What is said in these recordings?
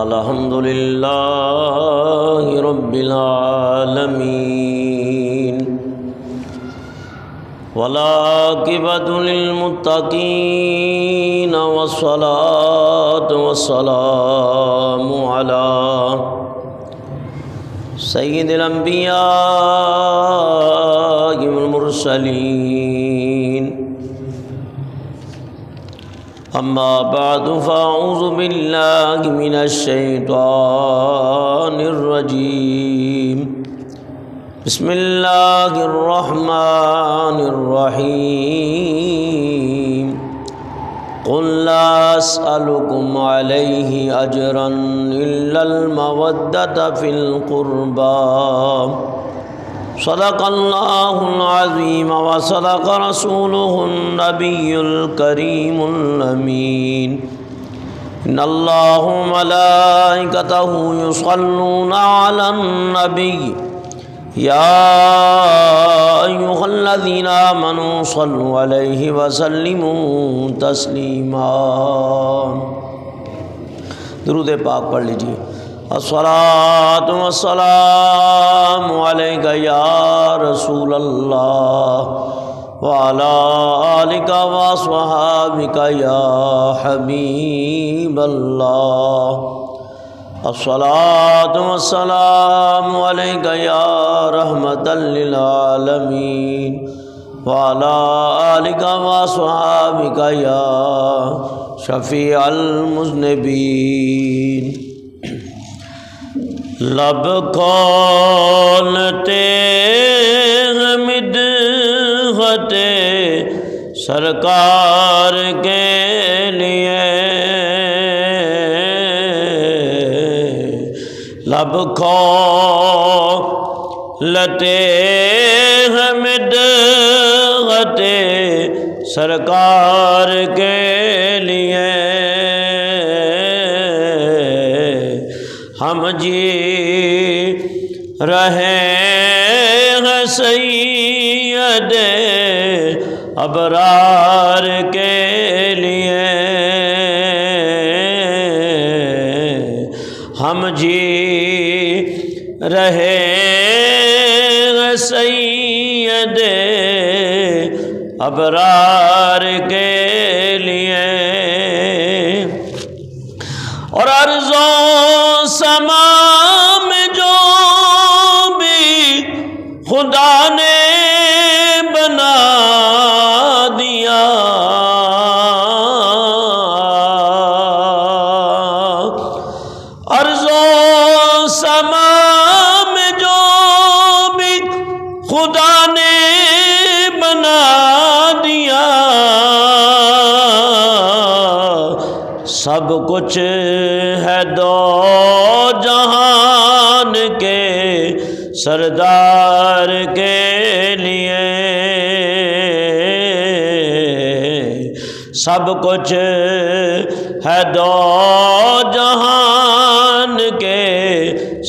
الحمد لله رب العالمين والعاقبة للمتقين والصلاة والسلام على سيد الأنبياء والمرسلين اما بعد فاعوذ باللہ من الشیطان الرجیم بسم اللہ الرحمن الرحیم قل لا اسألكم علیہ اجرا الا المودۃ فی القربى صدق اللہ العظیم وصدق رسولہ النبی الکریم الامین ان اللہ ملائکتہ یصلون علی النبی یا ایہا الذین آمنوا صلوا علیہ وسلموا تسلیما۔ درود پاک پڑھ لیجیے۔ الصلاۃ والسلام علیک یا رسول اللہ وعلی آلک واصحابک یا حبیب اللہ۔ الصلاۃ والسلام علیک یا رحمۃ للعالمین وعلی آلک واصحابک یا شفیع المذنبین۔ لب کھولتے ہیں مدحت سرکار کے لیے، لب کھولتے ہیں مدحت سرکار کے لیے، ہم جی رہے ہیں سید ابرار کے لیے، ہم جی رہے ہیں سید ابرار کے لیے، اور عرض و سما میں جو بھی خدا نے بنا دیا، عرض و سما میں جو بھی خدا نے بنا دیا، سب کچھ ہے دو جہان کے سردار کے لیے، سب کچھ ہے دو جہان کے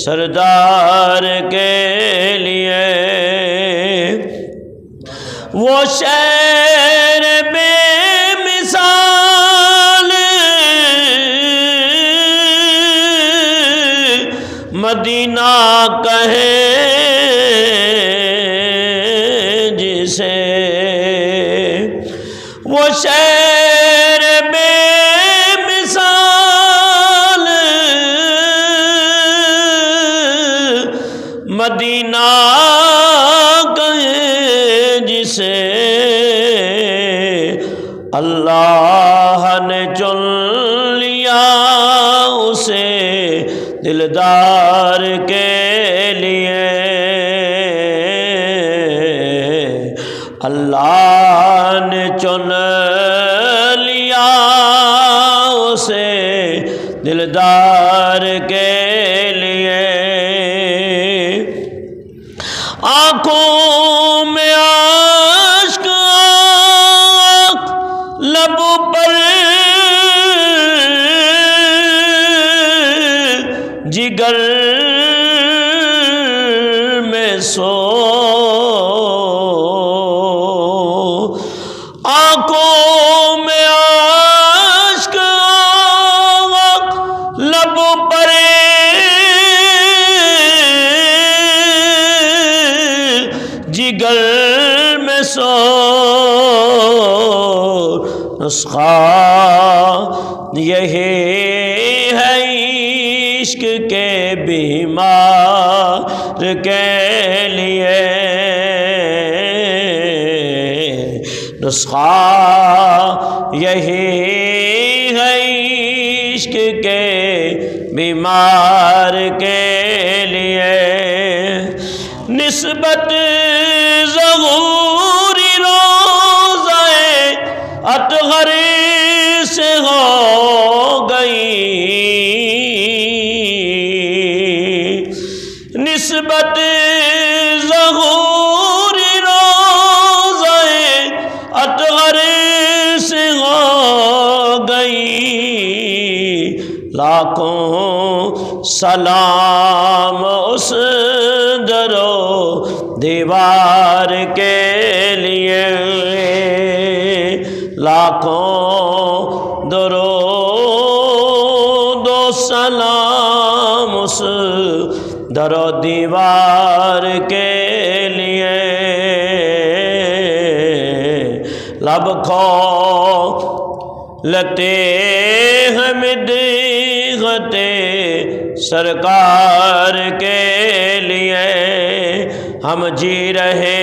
سردار کے لیے، وہ شہر بے مثال مدینہ کہے جسے، وہ شہر بے مثال مدینہ کہے جسے، اللہ نے چن لیا اسے دلدار کے لیے، اللہ نے چن لیا اسے دلدار کے لیے، آنکھوں میں اشک لب پر جگر میں سو، آنکھوں میں اشک نسخہ یہی ہے عشق کے بیمار کے لیے، نسخہ یہی ہے عشق کے بیمار کے لیے، نسبت ظہوری روضہ اطہر سے ہو گئی، نسبت ظہوری روضہ اطہر سے ہو گئی، لاکھوں سلام اس در و دیوار کے لیے، لاکھوں درود و سلام اس در و دیوار کے لیے، لب کھولتے ہیں مدحت سرکار کے لیے، ہم جی رہے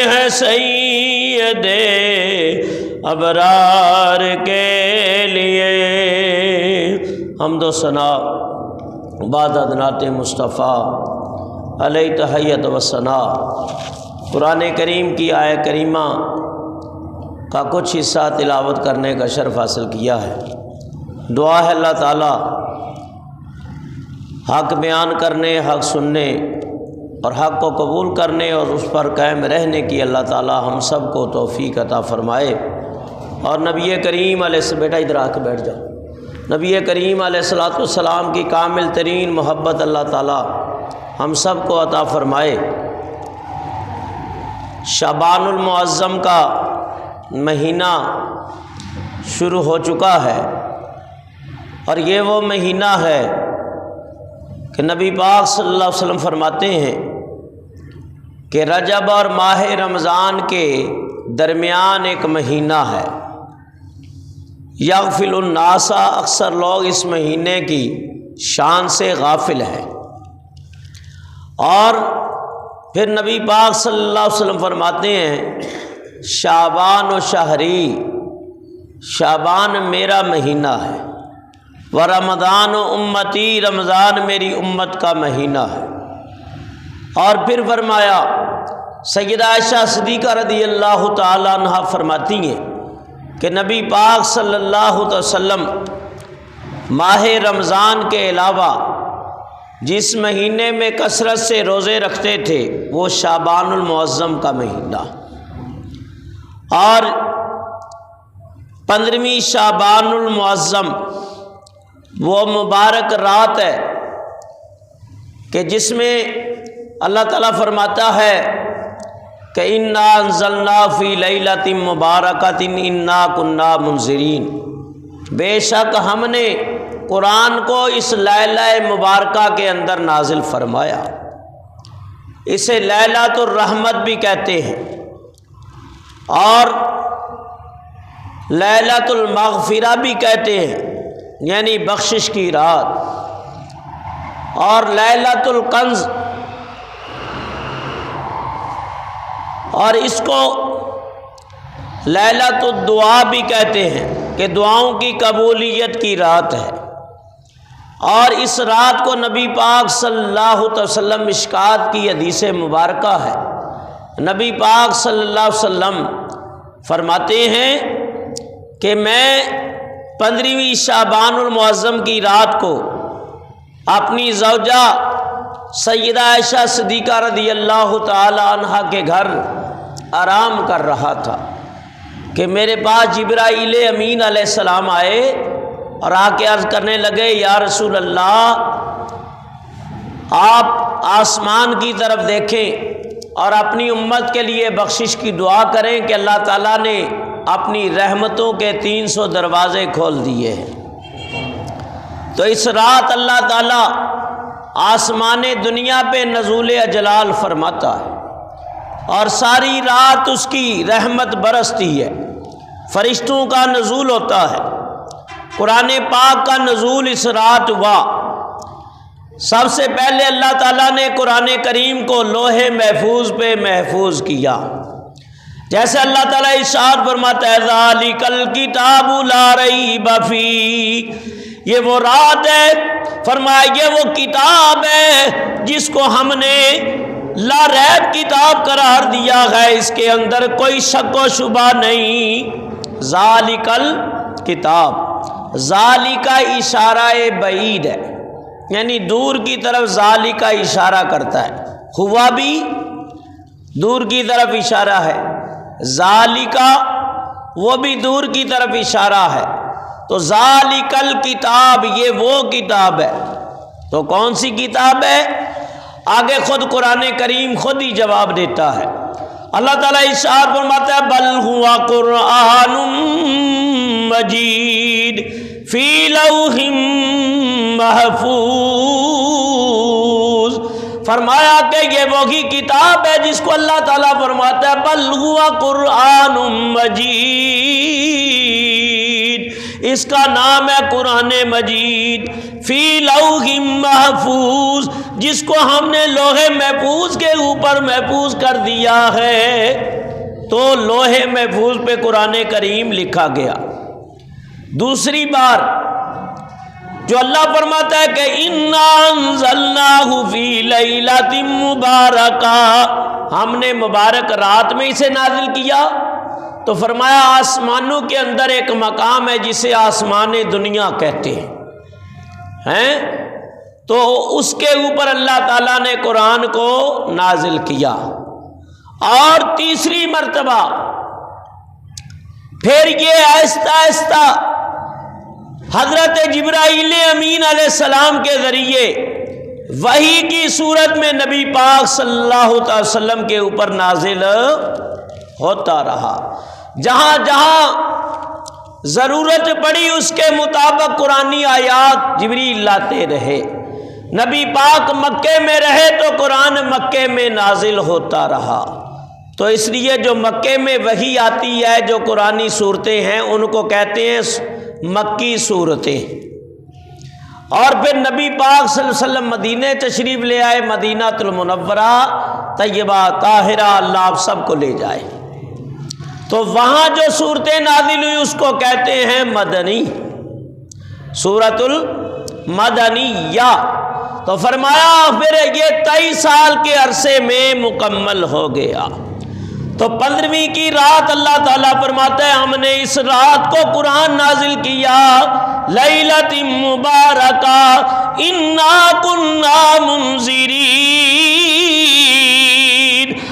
ہیں سید ابرار کے لیے۔ حمد و ثنا بعد نعت مصطفیٰ علیہ تحیت و ثنا۔ قرآن کریم کی آیہ کریمہ کا کچھ حصہ تلاوت کرنے کا شرف حاصل کیا ہے۔ دعا ہے اللہ تعالیٰ حق بیان کرنے، حق سننے اور حق کو قبول کرنے اور اس پر قائم رہنے کی اللہ تعالیٰ ہم سب کو توفیق عطا فرمائے، اور نبی کریم علیہ بیٹا ادھر آ کے بیٹھ جاؤ، نبی کریم علیہ السلام کی کامل ترین محبت اللہ تعالیٰ ہم سب کو عطا فرمائے۔ شعبان المعظم کا مہینہ شروع ہو چکا ہے، اور یہ وہ مہینہ ہے کہ نبی پاک صلی اللہ علیہ وسلم فرماتے ہیں کہ رجب اور ماہ رمضان کے درمیان ایک مہینہ ہے، یغفل الناس، اکثر لوگ اس مہینے کی شان سے غافل ہیں۔ اور پھر نبی پاک صلی اللہ علیہ وسلم فرماتے ہیں شعبان و شہری، شعبان میرا مہینہ ہے، و رمضان و امتی، رمضان میری امت کا مہینہ ہے۔ اور پھر فرمایا سیدہ عائشہ صدیقہ رضی اللہ تعالی عنہ فرماتی ہیں کہ نبی پاک صلی اللہ علیہ وسلم ماہ رمضان کے علاوہ جس مہینے میں کثرت سے روزے رکھتے تھے وہ شعبان المعظم کا مہینہ، اور 15ویں شعبان المعظم وہ مبارک رات ہے کہ جس میں اللہ تعالیٰ فرماتا ہے کہ انا انزلنا فی لیلۃ مبارکۃ انا کنا منذرین، بے شک ہم نے قرآن کو اس لیلہ مبارکہ کے اندر نازل فرمایا۔ اسے لیلۃ الرحمت بھی کہتے ہیں، اور لیلۃ المغفرہ بھی کہتے ہیں، یعنی بخشش کی رات، اور لیلۃ الکنز، اور اس کو لیلۃ الدعا بھی کہتے ہیں کہ دعاؤں کی قبولیت کی رات ہے۔ اور اس رات کو نبی پاک صلی اللہ علیہ وسلم مشکات کی حدیث مبارکہ ہے، نبی پاک صلی اللہ علیہ وسلم فرماتے ہیں کہ میں 15ویں شعبان المعظم کی رات کو اپنی زوجہ سیدہ عائشہ صدیقہ رضی اللہ تعالی عنہ کے گھر آرام کر رہا تھا کہ میرے پاس جبرائیل امین علیہ السلام آئے اور آ کے عرض کرنے لگے یا رسول اللہ، آپ آسمان کی طرف دیکھیں اور اپنی امت کے لیے بخشش کی دعا کریں کہ اللہ تعالیٰ نے اپنی رحمتوں کے 300 دروازے کھول دیے ہیں۔ تو اس رات اللہ تعالیٰ آسمان دنیا پہ نزول جلال فرماتا ہے، اور ساری رات اس کی رحمت برستی ہے۔ فرشتوں کا نزول ہوتا ہے، قرآن پاک کا نزول اس رات ہوا۔ سب سے پہلے اللہ تعالیٰ نے قرآن کریم کو لوح محفوظ پہ محفوظ کیا، جیسے اللہ تعالیٰ ارشاد فرماتا ہے ذالک الکتاب لا ریب فیہ، یہ وہ رات ہے، فرمایا یہ وہ کتاب ہے جس کو ہم نے لا ریب کتاب قرار دیا ہے، اس کے اندر کوئی شک و شبہ نہیں۔ ذالک الکتاب، ذالک اشارہ بعید ہے، یعنی دور کی طرف ذالک اشارہ کرتا ہے، ہوا بھی دور کی طرف اشارہ ہے، ذالک وہ بھی دور کی طرف اشارہ ہے، تو ذالک الکتاب یہ وہ کتاب ہے۔ تو کون سی کتاب ہے؟ آگے خود قرآن کریم خود ہی جواب دیتا ہے۔ اللہ تعالیٰ ارشاد فرماتا ہے بل ہوا قرآن مجید فی لوح محفوظ، فرمایا کہ یہ وہی کتاب ہے جس کو اللہ تعالیٰ فرماتا ہے بل ہوا قرآن مجید، اس کا نام ہے قرآن مجید، فی لوح محفوظ، جس کو ہم نے لوح محفوظ کے اوپر محفوظ کر دیا ہے۔ تو لوح محفوظ پہ قرآن کریم لکھا گیا۔ دوسری بار جو اللہ فرماتا ہے کہ اِنَّا أَنزَلْنَاهُ فِي لَيْلَةٍ مُبَارَكَةٍ، ہم نے مبارک رات میں اسے نازل کیا، تو فرمایا آسمانوں کے اندر ایک مقام ہے جسے آسمان دنیا کہتے ہیں، تو اس کے اوپر اللہ تعالیٰ نے قرآن کو نازل کیا۔ اور تیسری مرتبہ پھر یہ آہستہ آہستہ حضرت جبرائیل امین علیہ السلام کے ذریعے وحی کی صورت میں نبی پاک صلی اللہ علیہ وسلم کے اوپر نازل ہوتا رہا۔ جہاں جہاں ضرورت پڑی اس کے مطابق قرآنی آیات جبریل لاتے رہے۔ نبی پاک مکے میں رہے تو قرآن مکے میں نازل ہوتا رہا۔ تو اس لیے جو مکے میں وحی آتی ہے، جو قرآنی صورتیں ہیں، ان کو کہتے ہیں مکی صورتیں۔ اور پھر نبی پاک صلی اللہ علیہ وسلم مدینہ تشریف لے آئے، مدینہ المنورہ طیبہ طاہرہ، اللہ آپ سب کو لے جائے، تو وہاں جو صورتیں نازل ہوئی اس کو کہتے ہیں مدنی، سورۃ المدنیہ۔ تو فرمایا پھر یہ 23 سال کے عرصے میں مکمل ہو گیا۔ تو 15ویں کی رات اللہ تعالیٰ فرماتا ہے ہم نے اس رات کو قرآن نازل کیا، لیلۃ مبارکہ انا کنا منذرین،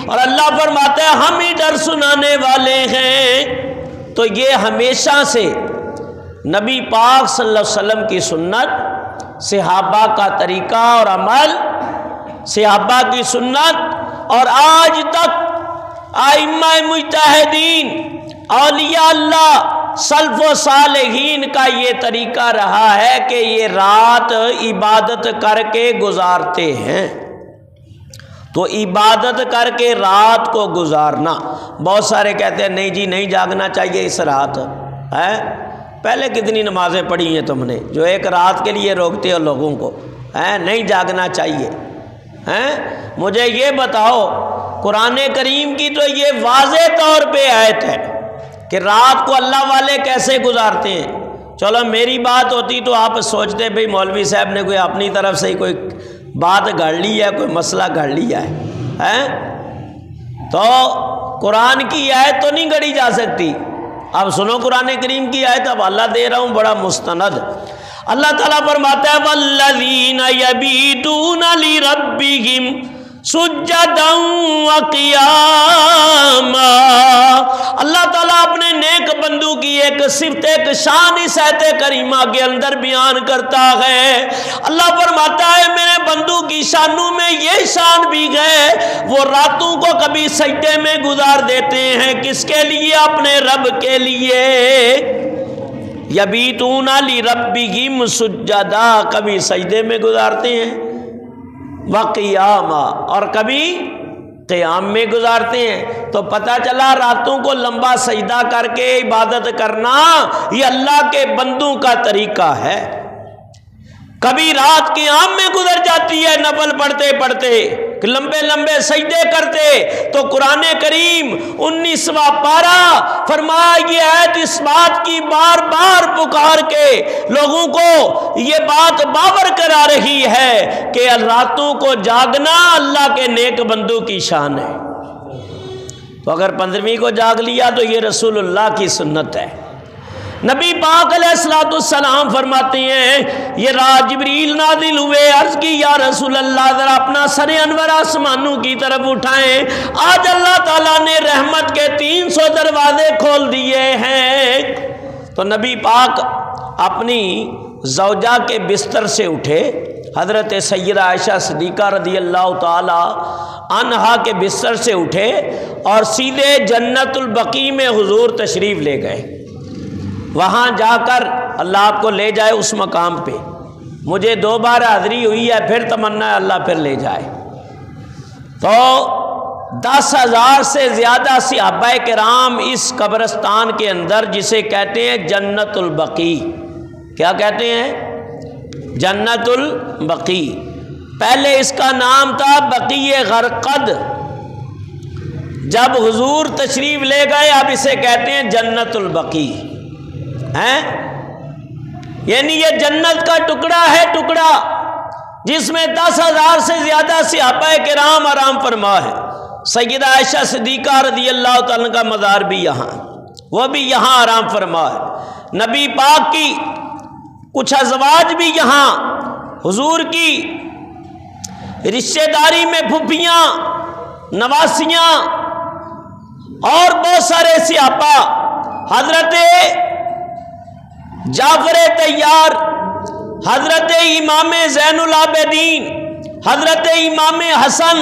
اور اللہ فرماتا ہے ہم ہی ڈر سنانے والے ہیں۔ تو یہ ہمیشہ سے نبی پاک صلی اللہ علیہ وسلم کی سنت، صحابہ کا طریقہ اور عمل، صحابہ کی سنت، اور آج تک ائمہ مجتہدین، اولیاء اللہ، سلف و صالحین کا یہ طریقہ رہا ہے کہ یہ رات عبادت کر کے گزارتے ہیں۔ تو عبادت کر کے رات کو گزارنا، بہت سارے کہتے ہیں نہیں جی نہیں جاگنا چاہیے اس رات ہے۔ پہلے کتنی نمازیں پڑھی ہیں تم نے جو ایک رات کے لیے روکتے ہو لوگوں کو، نہیں جاگنا چاہیے۔ مجھے یہ بتاؤ، قرآن کریم کی تو یہ واضح طور پہ آیت ہے کہ رات کو اللہ والے کیسے گزارتے ہیں۔ چلو میری بات ہوتی تو آپ سوچتے بھئی مولوی صاحب نے کوئی اپنی طرف سے ہی کوئی بات گھڑ لی ہے، کوئی مسئلہ گھڑ لیا ہے، تو قرآن کی آیت تو نہیں گھڑی جا سکتی۔ اب سنو قرآن کریم کی آیت، اب اللہ دے رہا ہوں بڑا مستند۔ اللہ تعالیٰ فرماتا ہے والذین یبیتون لربہم سجدا وقیاما، اللہ تعالیٰ اپنے نیک بندوں کی ایک صفت، ایک شان اس آیت کریمہ کے اندر بیان کرتا ہے۔ اللہ فرماتا ہے میرے بندوں کی شانوں میں یہ شان بھی ہے، وہ راتوں کو کبھی سجدے میں گزار دیتے ہیں، کس کے لیے؟ اپنے رب کے لیے۔ یبیتون لربہم سجدا، کبھی سجدے میں گزارتے ہیں، وقیاما، اور کبھی قیام میں گزارتے ہیں، تو پتہ چلا راتوں کو لمبا سجدہ کر کے عبادت کرنا یہ اللہ کے بندوں کا طریقہ ہے۔ کبھی رات قیام میں گزر جاتی ہے نفل پڑھتے پڑھتے، لمبے لمبے سجدے کرتے، تو قرآن کریم 19واں پارہ فرمایا یہ آیت اس بات کی بار بار پکار کے لوگوں کو یہ بات باور کرا رہی ہے کہ راتوں کو جاگنا اللہ کے نیک بندوں کی شان ہے۔ تو اگر 15ویں کو جاگ لیا تو یہ رسول اللہ کی سنت ہے۔ نبی پاک علیہ الصلوۃ والسلام فرماتے ہیں یہ رات جبریل نازل ہوئے، عرض کی یا رسول اللہ ذرا اپنا سر انور آسمانوں کی طرف اٹھائیں، آج اللہ تعالیٰ نے رحمت کے 300 دروازے کھول دیے ہیں۔ تو نبی پاک اپنی زوجہ کے بستر سے اٹھے، حضرت سیدہ عائشہ صدیقہ رضی اللہ تعالی عنہا کے بستر سے اٹھے اور سیدھے جنت البقیع میں حضور تشریف لے گئے۔ وہاں جا کر اللہ آپ کو لے جائے اس مقام پہ، مجھے 2 بار حاضری ہوئی ہے، پھر تمنا ہے اللہ پھر لے جائے۔ تو 10,000 سے زیادہ صحابہ کرام اس قبرستان کے اندر، جسے کہتے ہیں جنت البقیع، کیا کہتے ہیں؟ جنت البقیع۔ پہلے اس کا نام تھا بقیع غرقد، جب حضور تشریف لے گئے اب اسے کہتے ہیں جنت البقیع ہیں، یعنی یہ جنت کا ٹکڑا ہے، ٹکڑا جس میں 10,000 سے زیادہ صحابہ کرام آرام فرما ہے۔ سیدہ عائشہ صدیقہ رضی اللہ تعالیٰ کا مزار بھی یہاں، وہ بھی یہاں آرام فرما ہے۔ نبی پاک کی کچھ ازواج بھی یہاں، حضور کی رشتہ داری میں پھپھیاں، نواسیاں اور بہت سارے صحابہ، حضرت جعفر طیار، حضرت امام زین العابدین، حضرت امام حسن،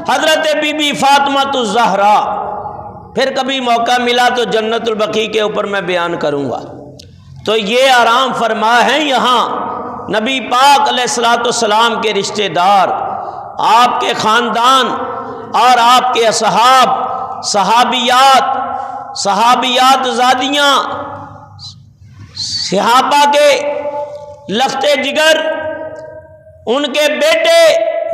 حضرت بی بی فاطمہ الزہرا۔ پھر کبھی موقع ملا تو جنت البقیع کے اوپر میں بیان کروں گا۔ تو یہ آرام فرما ہے یہاں نبی پاک علیہ الصلوۃ والسلام کے رشتہ دار، آپ کے خاندان اور آپ کے اصحاب، صحابیات زادیاں، صحابہ کے لختے جگر، ان کے بیٹے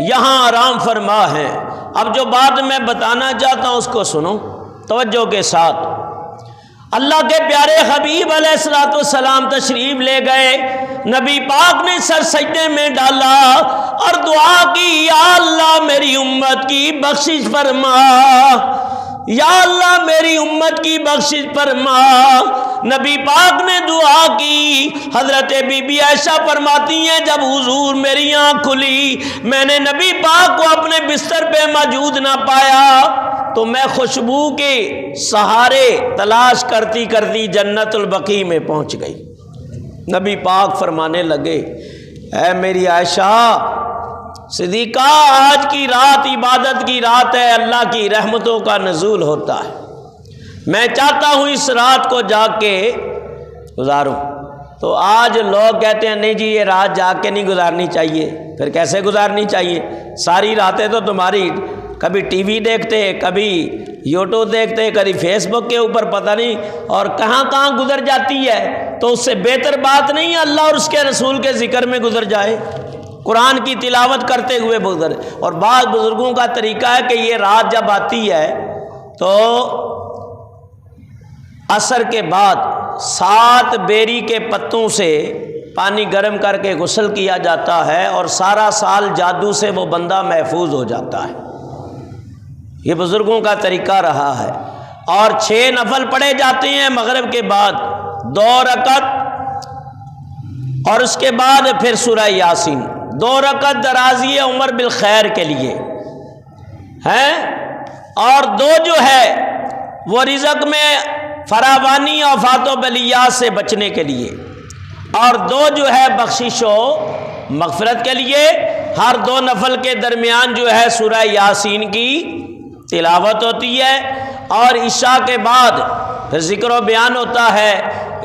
یہاں آرام فرما ہیں۔ اب جو بات میں بتانا چاہتا ہوں اس کو سنو توجہ کے ساتھ۔ اللہ کے پیارے حبیب علیہ الصلوۃ والسلام تشریف لے گئے، نبی پاک نے سر سجدے میں ڈالا اور دعا کی، یا اللہ میری امت کی بخشش فرما، یا اللہ میری امت کی بخشش فرما۔ نبی پاک نے دعا کی۔ حضرت بی بی عائشہ فرماتی ہیں جب حضور میری آنکھ کھلی، میں نے نبی پاک کو اپنے بستر پہ موجود نہ پایا، تو میں خوشبو کے سہارے تلاش کرتی کرتی جنت البقیع میں پہنچ گئی۔ نبی پاک فرمانے لگے، اے میری عائشہ صدیقہ، آج کی رات عبادت کی رات ہے، اللہ کی رحمتوں کا نزول ہوتا ہے، میں چاہتا ہوں اس رات کو جاگ کے گزاروں۔ تو آج لوگ کہتے ہیں نہیں جی یہ رات جاگ کے نہیں گزارنی چاہیے۔ پھر کیسے گزارنی چاہیے؟ ساری راتیں تو تمہاری کبھی ٹی وی دیکھتے، کبھی یوٹیوب دیکھتے، کبھی فیس بک کے اوپر پتہ نہیں اور کہاں کہاں گزر جاتی ہے۔ تو اس سے بہتر بات نہیں ہے اللہ اور اس کے رسول کے ذکر میں گزر جائے، قرآن کی تلاوت کرتے ہوئے گزر۔ اور بعض بزرگوں کا طریقہ ہے کہ یہ رات جب آتی ہے تو عصر کے بعد 7 بیری کے پتوں سے پانی گرم کر کے غسل کیا جاتا ہے اور سارا سال جادو سے وہ بندہ محفوظ ہو جاتا ہے۔ یہ بزرگوں کا طریقہ رہا ہے۔ اور 6 نفل پڑھے جاتے ہیں مغرب کے بعد، 2 رکعت، اور اس کے بعد پھر سورہ یاسین۔ 2 رکعت درازی عمر بالخیر کے لیے ہے، اور 2 جو ہے وہ رزق میں فراوانی اور آفات و بلیات سے بچنے کے لیے، اور 2 جو ہے بخشش و مغفرت کے لیے۔ ہر 2 نفل کے درمیان جو ہے سورہ یاسین کی تلاوت ہوتی ہے، اور عشاء کے بعد پھر ذکر و بیان ہوتا ہے۔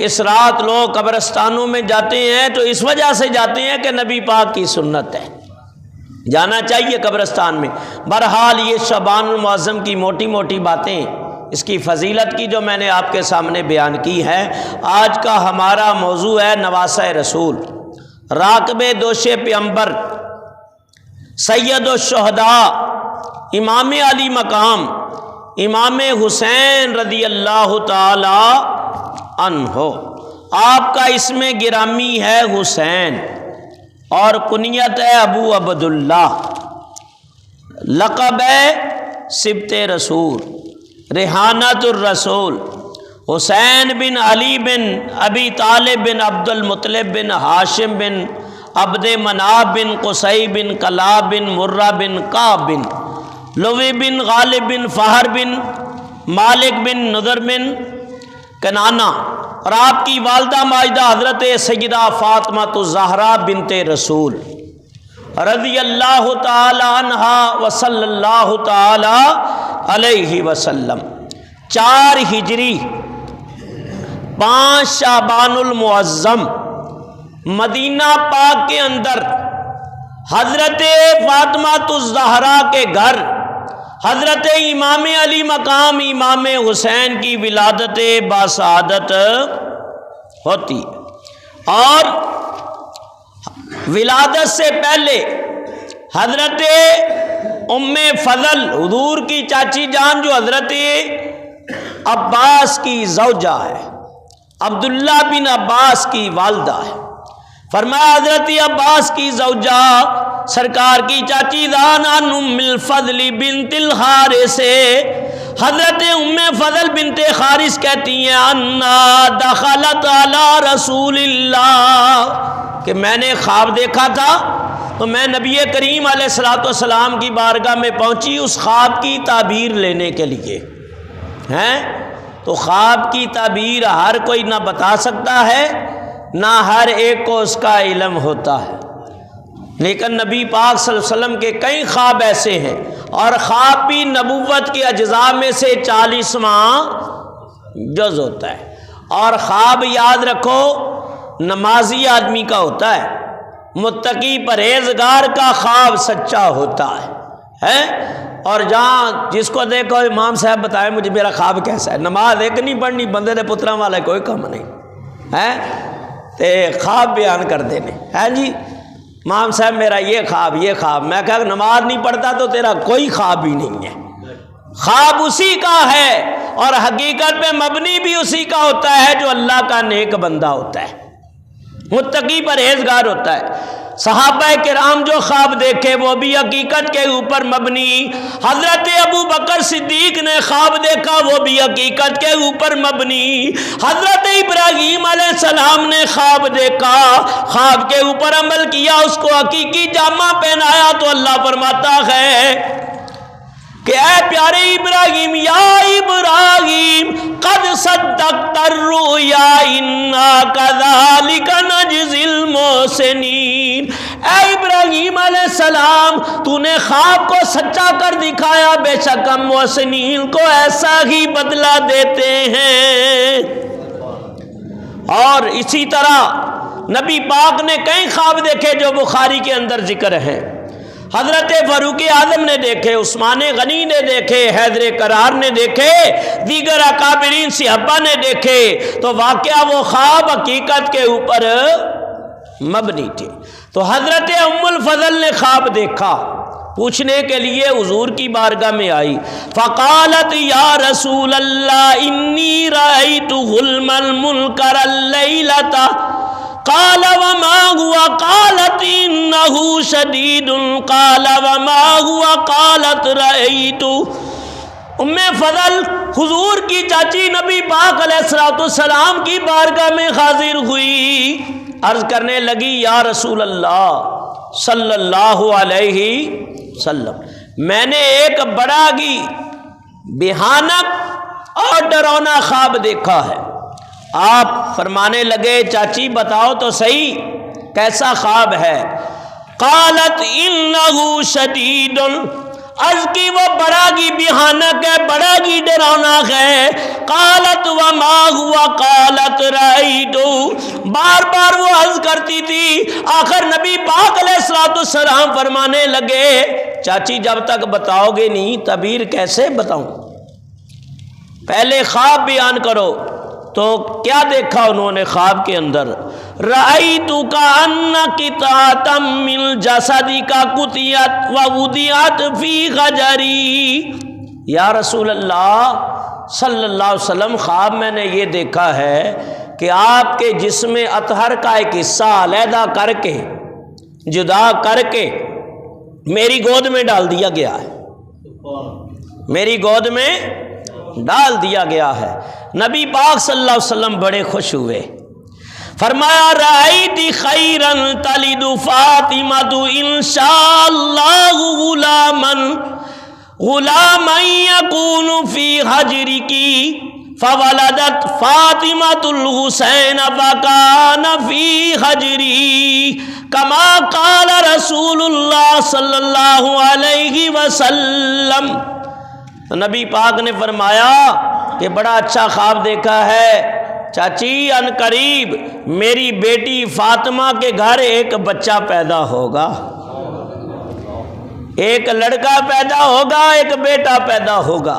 اس رات لوگ قبرستانوں میں جاتے ہیں تو اس وجہ سے جاتے ہیں کہ نبی پاک کی سنت ہے، جانا چاہیے قبرستان میں۔ بہرحال یہ شعبان المعظم کی موٹی موٹی باتیں، اس کی فضیلت کی جو میں نے آپ کے سامنے بیان کی ہے۔ آج کا ہمارا موضوع ہے نواسۂ رسول، راکب دوش پیغمبر، سید الشہداء، امام علی مقام، امام حسین رضی اللہ تعالی عنہ۔ آپ کا اسم گرامی ہے حسین اور کنیت ہے ابو عبداللہ، لقب ہے سبط رسول، ریحانۃ الرسول، حسین بن علی بن ابی طالب بن عبد المطلب بن ہاشم بن عبد مناف بن قصی بن کلاب بن مرہ بن کعب بن لوی بن غالب بن فہر بن مالک بن نضر بن کنانہ، اور آپ کی والدہ ماجدہ حضرت سیدہ فاطمہ الزہرا بنت رسول رضی اللہ تعالی عنہا وصلی اللہ تعالی علیہ وسلم۔ 4 ہجری 5 شعبان المعظم مدینہ پاک کے اندر حضرت فاطمہ الزہرا کے گھر حضرت امام علی مقام امام حسین کی ولادت باسعادت ہوتی ہے، اور ولادت سے پہلے حضرت ام فضل حضور کی چاچی جان جو حضرت عباس کی زوجہ ہے، عبداللہ بن عباس کی والدہ ہے، فرمایا حضرت عباس کی زوجہ سرکار کی چاچی دان ام الفضل بنت الحارث، حضرت ام فضل بنت حارث کہتی ہیں انا دخلت علی رسول اللہ، کہ میں نے خواب دیکھا تھا تو میں نبی کریم علیہ الصلوۃ والسلام کی بارگاہ میں پہنچی اس خواب کی تعبیر لینے کے لیے ہیں۔ تو خواب کی تعبیر ہر کوئی نہ بتا سکتا ہے، نہ ہر ایک کو اس کا علم ہوتا ہے، لیکن نبی پاک صلی اللہ علیہ وسلم کے کئی خواب ایسے ہیں، اور خواب بھی نبوت کے اجزاء میں سے 40واں جز ہوتا ہے۔ اور خواب یاد رکھو نمازی آدمی کا ہوتا ہے، متقی پرہیزگار کا خواب سچا ہوتا ہے۔ اور جہاں جس کو دیکھو امام صاحب بتائے مجھے میرا خواب کیسا ہے، نماز ایک نہیں پڑھنی، بندے دے پترا والا کوئی کام نہیں ہے، تے خواب بیان کر دینے ہے جی امام صاحب میرا یہ خواب، میں کہا نماز نہیں پڑھتا تو تیرا کوئی خواب ہی نہیں ہے، خواب اسی کا ہے، اور حقیقت پہ مبنی بھی اسی کا ہوتا ہے جو اللہ کا نیک بندہ ہوتا ہے، متقی پرہیزگار ہوتا ہے۔ صحابہ کرام جو خواب دیکھے وہ بھی حقیقت کے اوپر مبنی، حضرت ابو بکر صدیق نے خواب دیکھا وہ بھی حقیقت کے اوپر مبنی، حضرت ابراہیم علیہ السلام نے خواب دیکھا، خواب کے اوپر عمل کیا، اس کو حقیقی جامہ پہنایا، تو اللہ فرماتا ہے کہ اے پیارے ابراہیم، یا ابراہیم قد صدقت الرؤیا انا کذالک نجزی المحسنین، اے ابراہیم علیہ السلام تو نے خواب کو سچا کر دکھایا، بے شک ہم محسنین کو ایسا ہی بدلہ دیتے ہیں۔ اور اسی طرح نبی پاک نے کئی خواب دیکھے جو بخاری کے اندر ذکر ہیں، حضرت فاروق اعظم نے دیکھے، عثمان غنی نے دیکھے، حیدر قرار نے دیکھے، دیگر اکابرین صحابہ نے دیکھے، تو واقعہ وہ خواب حقیقت کے اوپر مبنی تھے۔ تو حضرت ام الفضل نے خواب دیکھا، پوچھنے کے لیے حضور کی بارگاہ میں آئی، فقالت یا رسول اللہ انی رأیت غلم المنکر اللیلۃ، قال وما هو، قالت انه شدید، قال وما هو، قالت رأیت۔ ام فضل حضور کی چاچی نبی پاک علیہ السلام کی بارگاہ میں حاضر ہوئی، عرض کرنے لگی یا رسول اللہ صلی اللہ علیہ وسلم، میں نے ایک بڑا ہی بھیانک اور ڈراؤنا خواب دیکھا ہے۔ آپ فرمانے لگے چاچی بتاؤ تو صحیح کیسا خواب ہے؟ قالت انه شدید، عرض کی وہ بڑا ہی بھیانک ہے، بڑا ہی ڈراؤنا ہے۔ قالت وما هو، قالت رأیت، بار بار وہ عرض کرتی تھی آخر نبی پاک علیہ الصلوۃ والسلام فرمانے لگے چاچی جب تک بتاؤ گے نہیں تعبیر کیسے بتاؤں، پہلے خواب بیان کرو۔ تو کیا دیکھا انہوں نے خواب کے اندر؟ رأیتک انک قطعۃ من جسدک قطعت ووضعت فی غجری، یا رسول اللہ صلی اللہ علیہ وسلم خواب میں نے یہ دیکھا ہے کہ آپ کے جسم اطہر کا ایک حصہ علیحدہ کر کے جدا کر کے میری گود میں ڈال دیا گیا ہے، میری گود میں ڈال دیا گیا ہے۔ نبی پاک صلی اللہ علیہ وسلم بڑے خوش ہوئے، فرمایا رأیت خیرا تلد فاطمۃ انشاء اللہ غلاما یکون فی حجرک فولدت فاطمۃ الحسین فکان فی حجری کما قال رسول اللہ صلی اللہ علیہ وسلم۔ تو نبی پاک نے فرمایا کہ بڑا اچھا خواب دیکھا ہے چاچی، ان قریب میری بیٹی فاطمہ کے گھر ایک بچہ پیدا ہوگا، ایک لڑکا پیدا ہوگا، ایک بیٹا پیدا ہوگا۔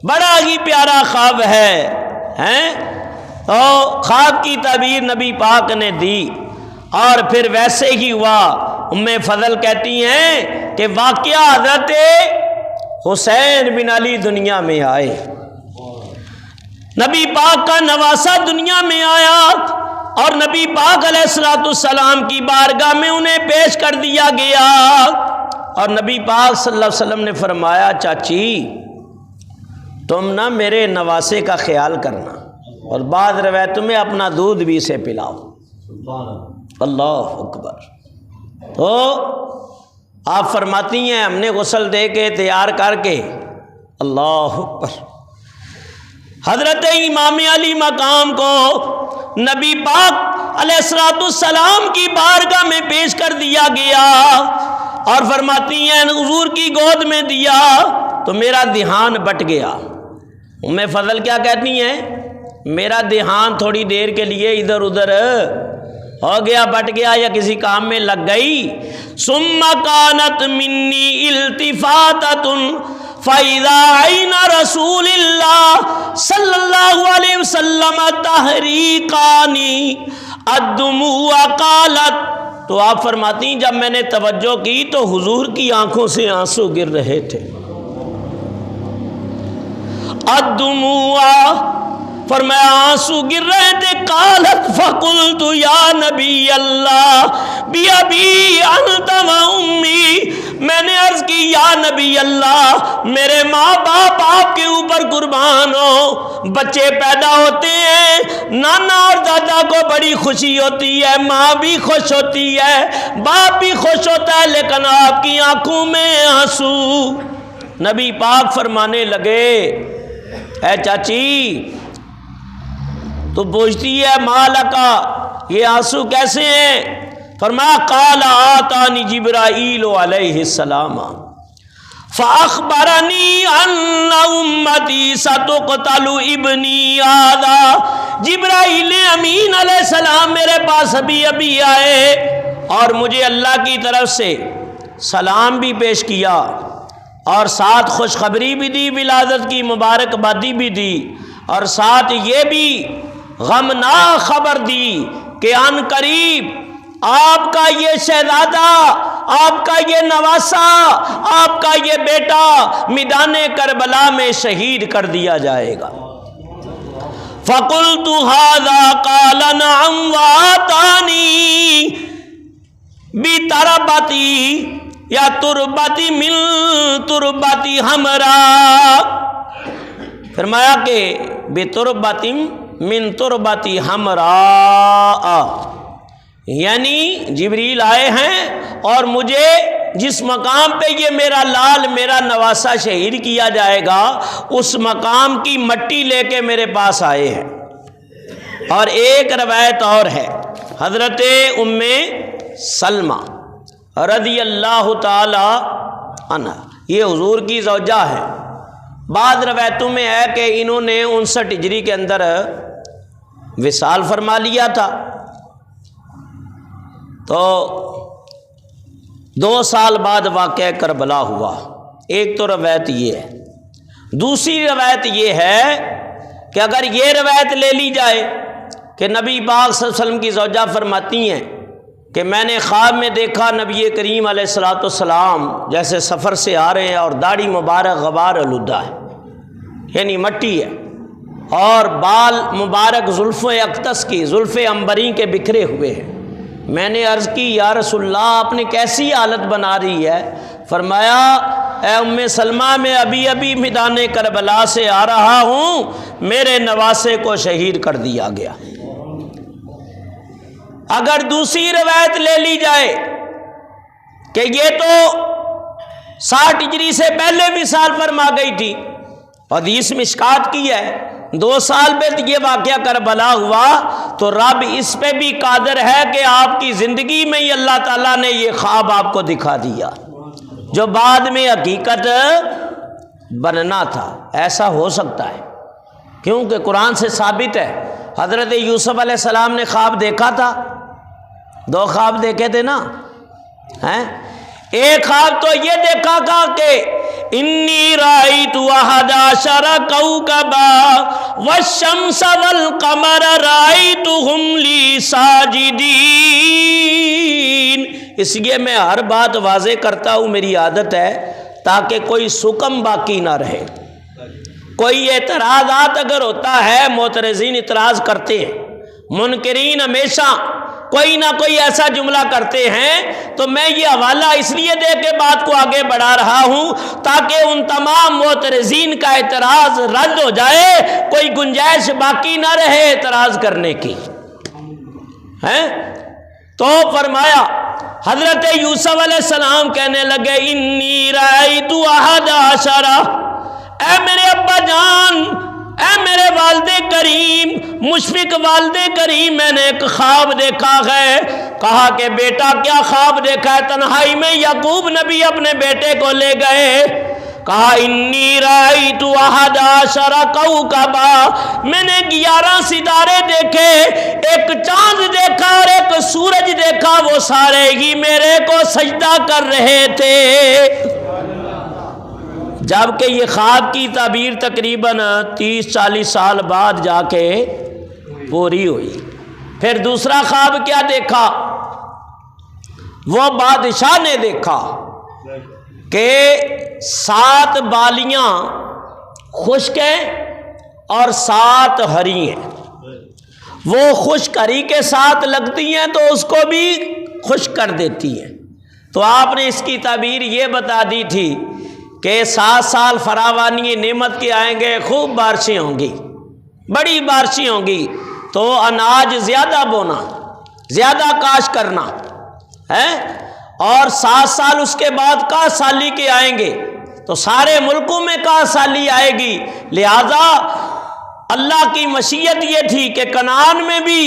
بڑا ہی پیارا خواب ہے تو خواب کی تعبیر نبی پاک نے دی، اور پھر ویسے ہی ہوا۔ ام فضل کہتی ہیں کہ واقعہ حضرت حسین بن علی دنیا میں آئے، نبی پاک کا نواسہ دنیا میں آیا، اور نبی پاک علیہ الصلوۃ والسلام کی بارگاہ میں انہیں پیش کر دیا گیا، اور نبی پاک صلی اللہ علیہ وسلم نے فرمایا چاچی تم نہ میرے نواسے کا خیال کرنا، اور بعض روایتوں میں اپنا دودھ بھی اسے پلاؤ۔ اللہ اکبر۔ تو آپ فرماتی ہیں ہم نے غسل دے کے تیار کر کے، اللہ اکبر، حضرت امام علی مقام کو نبی پاک علیہ الصلوۃ والسلام کی بارگاہ میں پیش کر دیا گیا، اور فرماتی ہیں حضور کی گود میں دیا تو میرا دھیان بٹ گیا۔ ام فضل کیا کہتی ہیں؟ میرا دھیان تھوڑی دیر کے لیے ادھر ادھر ہو گیا، بٹ گیا، یا کسی کام میں لگ گئی۔ ثم كانت منی التفاتۃ فإذا عین رسول اللہ صلی اللہ علیہ وسلم تحریقان الدموع قالت، تو آپ فرماتی ہیں جب میں نے توجہ کی تو حضور کی آنکھوں سے آنسو گر رہے تھے۔ الدموع، فرمایا آنسو گر رہے تھے۔ قالت فقلت یا نبی اللہ بأبی انت و امی، میں نے عرض کی یا نبی اللہ میرے ماں باپ آپ کے اوپر قربان ہو، بچے پیدا ہوتے ہیں، نانا اور دادا کو بڑی خوشی ہوتی ہے، ماں بھی خوش ہوتی ہے، باپ بھی خوش ہوتا ہے، لیکن آپ کی آنکھوں میں آنسو۔ نبی پاک فرمانے لگے اے چاچی تو پوچھتی ہے مالکا، یہ آنسو کیسے ہیں؟ فرمایا قال آتانی جبرائیل علیہ السلام فاخبرنی ان امتی ستقتل ابنی آدھا، جبرائیل امین علیہ السلام میرے پاس ابھی آئے، اور مجھے اللہ کی طرف سے سلام بھی پیش کیا، اور ساتھ خوشخبری بھی دی، ولادت کی مبارکبادی بھی دی، اور ساتھ یہ بھی غمناک خبر دی کہ ان قریب آپ کا یہ شہزادہ، آپ کا یہ نواسہ، آپ کا یہ بیٹا میدان کربلا میں شہید کر دیا جائے گا۔ فقلت هذا قال نعم واتانی بتربتی یا تربتی من تربتی حمراء، فرمایا کہ بتربتی من تربتی حمراء، یعنی جبریل آئے ہیں اور مجھے جس مقام پہ یہ میرا لال میرا نواسہ شہید کیا جائے گا اس مقام کی مٹی لے کے میرے پاس آئے ہیں۔ اور ایک روایت اور ہے، حضرت ام سلمہ رضی اللہ تعالی عنہ، یہ حضور کی زوجہ ہے، بعض روایتوں میں ہے کہ انہوں نے 59 ہجری کے اندر وصال فرما لیا تھا، تو 2 سال بعد واقعہ کربلا ہوا۔ ایک تو روایت یہ ہے، دوسری روایت یہ ہے کہ اگر یہ روایت لے لی جائے کہ نبی پاک صلی اللہ علیہ وسلم کی زوجہ فرماتی ہیں کہ میں نے خواب میں دیکھا نبی کریم علیہ الصلوۃ والسلام جیسے سفر سے آ رہے ہیں اور داڑھی مبارک غبار آلودہ ہے، یعنی مٹی ہے، اور بال مبارک زلف اقدس کی، زلف عنبری کے بکھرے ہوئے ہیں۔ میں نے عرض کی یا رسول اللہ آپ نے کیسی حالت بنا رہی ہے؟ فرمایا اے ام سلمہ میں ابھی میدان کربلا سے آ رہا ہوں، میرے نواسے کو شہید کر دیا گیا۔ اگر دوسری روایت لے لی جائے کہ یہ تو 60 ہجری سے پہلے وصال فرما گئی تھی، حدیث مشکات کی ہے، 2 سال بعد یہ واقعہ کربلا ہوا، تو رب اس پہ بھی قادر ہے کہ آپ کی زندگی میں ہی اللہ تعالیٰ نے یہ خواب آپ کو دکھا دیا جو بعد میں حقیقت بننا تھا۔ ایسا ہو سکتا ہے کیونکہ قرآن سے ثابت ہے۔ حضرت یوسف علیہ السلام نے خواب دیکھا تھا، 2 خواب دیکھے تھے نا، ایک خواب تو یہ دیکھا تھا کہ انی رأیت 11 کوکبا والشمس والقمر رأیتہم لی ساجدین۔ اس لیے میں ہر بات واضح کرتا ہوں، میری عادت ہے، تاکہ کوئی سکم باقی نہ رہے۔ کوئی اعتراضات اگر ہوتا ہے، معترضین اعتراض کرتے ہیں، منکرین ہمیشہ کوئی نہ کوئی ایسا جملہ کرتے ہیں، تو میں یہ حوالہ اس لیے دے کے بات کو آگے بڑھا رہا ہوں تاکہ ان تمام معترضین کا اعتراض رد ہو جائے، کوئی گنجائش باقی نہ رہے اعتراض کرنے کی، تو فرمایا حضرت یوسف علیہ السلام کہنے لگے انی رأیت 11، اے میرے ابا جان، اے میرے والد کریم، مشفق والد کریم، میں نے ایک خواب دیکھا ہے۔ کہا کہ بیٹا کیا خواب دیکھا ہے؟ تنہائی میں یعقوب نبی اپنے بیٹے کو لے گئے، کہا انی رأیت 11 کوکبا، میں نے 11 ستارے دیکھے، ایک چاند دیکھا اور ایک سورج دیکھا، وہ سارے ہی میرے کو سجدہ کر رہے تھے۔ جبکہ یہ خواب کی تعبیر تقریباً 30-40 سال بعد جا کے پوری ہوئی۔ پھر دوسرا خواب کیا دیکھا؟ وہ بادشاہ نے دیکھا کہ 7 بالیاں خشک ہیں اور 7 ہری ہیں، وہ خشک ہری کے ساتھ لگتی ہیں تو اس کو بھی خشک کر دیتی ہیں۔ تو آپ نے اس کی تعبیر یہ بتا دی تھی کہ 7 سال فراوانی نعمت کے آئیں گے، خوب بارشیں ہوں گی، بڑی بارشیں ہوں گی، تو اناج زیادہ بونا، زیادہ کاش کرنا ہے، اور 7 سال اس کے بعد کا سالی کے آئیں گے، تو سارے ملکوں میں کا سالی آئے گی۔ لہذا اللہ کی مشیت یہ تھی کہ کنعان میں بھی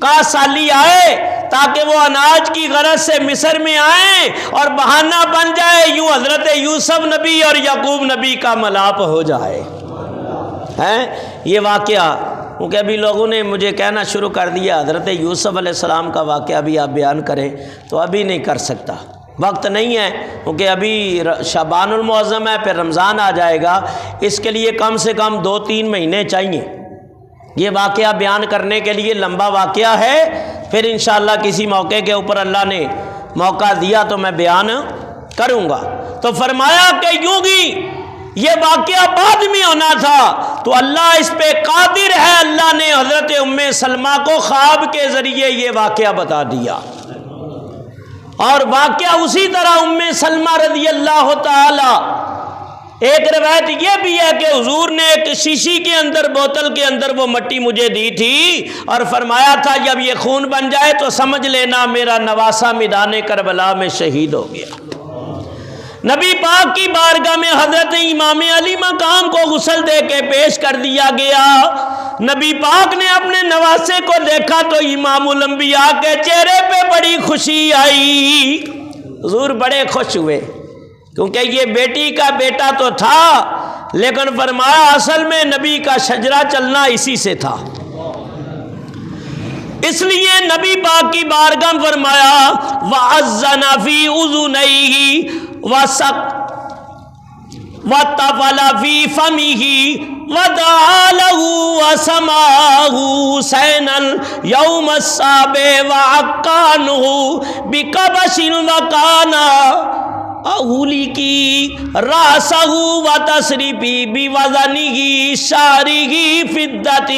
کا سالی آئے تاکہ وہ اناج کی غرض سے مصر میں آئیں اور بہانہ بن جائے، یوں حضرت یوسف نبی اور یعقوب نبی کا ملاپ ہو جائے۔ یہ واقعہ کیونکہ ابھی لوگوں نے مجھے کہنا شروع کر دیا حضرت یوسف علیہ السلام کا واقعہ بھی آپ بیان کریں، تو ابھی نہیں کر سکتا، وقت نہیں ہے، کیونکہ ابھی شعبان المعظم ہے، پھر رمضان آ جائے گا، اس کے لیے کم سے کم 2-3 مہینے چاہیے۔ یہ واقعہ بیان کرنے کے لیے لمبا واقعہ ہے، پھر انشاءاللہ کسی موقع کے اوپر اللہ نے موقع دیا تو میں بیان کروں گا۔ تو فرمایا کہ یوں ہی یہ واقعہ بعد میں ہونا تھا، تو اللہ اس پہ قادر ہے، اللہ نے حضرت ام سلمہ کو خواب کے ذریعے یہ واقعہ بتا دیا، اور واقعہ اسی طرح ام سلمہ رضی اللہ تعالی، ایک روایت یہ بھی ہے کہ حضور نے ایک شیشی کے اندر، بوتل کے اندر وہ مٹی مجھے دی تھی اور فرمایا تھا جب یہ خون بن جائے تو سمجھ لینا میرا نواسہ میدان کربلا میں شہید ہو گیا۔ نبی پاک کی بارگاہ میں حضرت امام علی مقام کو غسل دے کے پیش کر دیا گیا۔ نبی پاک نے اپنے نواسے کو دیکھا تو امام الانبیاء کے چہرے پہ بڑی خوشی آئی، حضور بڑے خوش ہوئے، کیونکہ یہ بیٹی کا بیٹا تو تھا، لیکن فرمایا اصل میں نبی کا شجرہ چلنا اسی سے تھا۔ اس لیے نبی پاک کی بارگاہ میں فرمایا وَأَذَّنَ فِي أُذُنَيْهِ وَطَفَلَ فِي فَمِهِ وَدَعَا لَهُ وَسَمَاهُ حُسَيْنًا يَوْمَ السَّابِعِ وَعَكَّانَهُ بِقَبَشٍ وَكَانَ أَهْلِكِ رَأْسَهُ وَتَسْرِبِي بِوَزْنِهِ شَعْرِهِ فِضَّةٍ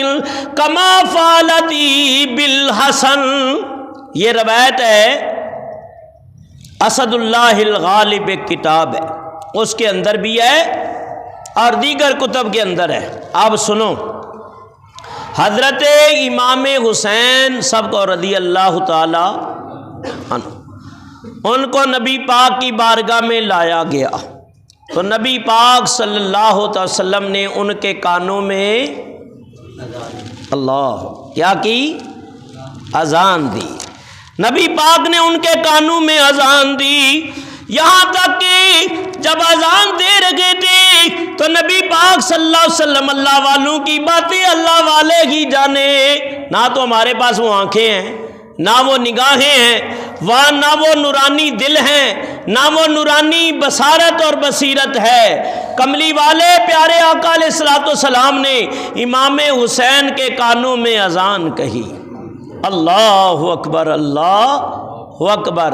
كَمَا فَعَلَتِ بِالْحَسَنِ۔ یہ روایت ہے اسد اللہ الغالب ایک کتاب ہے، اس کے اندر بھی ہے اور دیگر کتب کے اندر ہے۔ آپ سنو، حضرت امام حسین سب کو رضی اللہ تعالی عنہ، ان کو نبی پاک کی بارگاہ میں لایا گیا تو نبی پاک صلی اللہ علیہ وسلم نے ان کے کانوں میں اللہ کیا کی؟ اذان دی۔ نبی پاک نے ان کے کانوں میں اذان دی، یہاں تک کہ جب اذان دے رہے تھے تو نبی پاک صلی اللہ علیہ وسلم اللہ والوں کی باتیں اللہ والے ہی جانے، نہ تو ہمارے پاس وہ آنکھیں ہیں، نہ وہ نگاہیں ہیں، نہ وہ نورانی دل ہیں، نہ وہ نورانی بصارت اور بصیرت ہے۔ کملی والے پیارے آقا علیہ الصلوۃ والسلام نے امام حسین کے کانوں میں اذان کہی، اللہ اکبر اللہ اکبر۔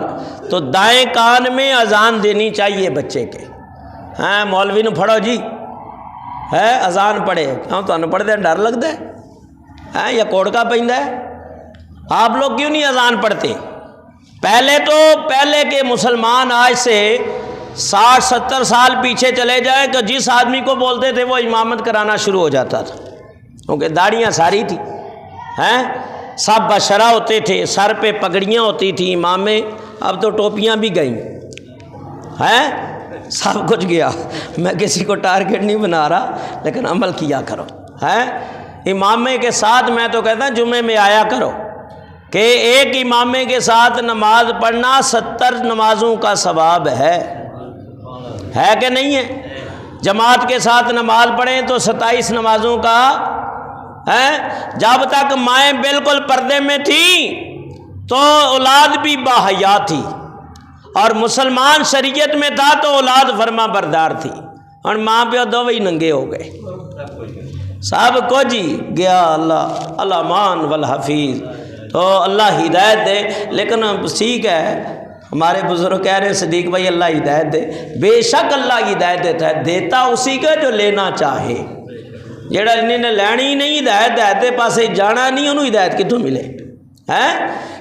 تو دائیں کان میں اذان دینی چاہیے بچے کے۔ ہاں مولوی نو پڑھو جی ہے اذان پڑھے کیوں تو پڑھتے ڈر لگتا ہے یا کوڑکا پیندا ہے؟ آپ لوگ کیوں نہیں اذان پڑھتے؟ پہلے کے مسلمان آج سے 60-70 سال پیچھے چلے جائیں تو جس آدمی کو بولتے تھے وہ امامت کرانا شروع ہو جاتا تھا، کیونکہ داڑیاں ساری تھی، سب بشرا ہوتے تھے، سر پہ پگڑیاں ہوتی تھیں امام میں، اب تو ٹوپیاں بھی گئیں، سب کچھ گیا۔ میں کسی کو ٹارگٹ نہیں بنا رہا لیکن عمل کیا کرو۔ امامے کے ساتھ میں تو کہتا ہوں جمعے میں آیا کرو کہ ایک امامے کے ساتھ نماز پڑھنا 70 نمازوں کا ثواب ہے کہ نہیں ہے؟ جماعت کے ساتھ نماز پڑھیں تو 27 نمازوں کا ہے۔ جب تک مائیں بالکل پردے میں تھیں تو اولاد بھی باحیا تھی، اور مسلمان شریعت میں تھا تو اولاد فرما بردار تھی، اور ماں پیو دو وہی ننگے ہو گئے، سب کو جی گیا اللہ الامان والحفیظ۔ تو اللہ ہدایت دے، لیکن ٹھیک ہے ہمارے بزرگ کہہ رہے صدیق بھائی اللہ ہدایت دے، بے شک اللہ ہدایت دیتا ہے، دیتا اسی کا جو لینا چاہے، جیڑا انہیں نے لینی نہیں ہدایت دے پاسے جانا نہیں، انہوں ہدایت کتوں ملے؟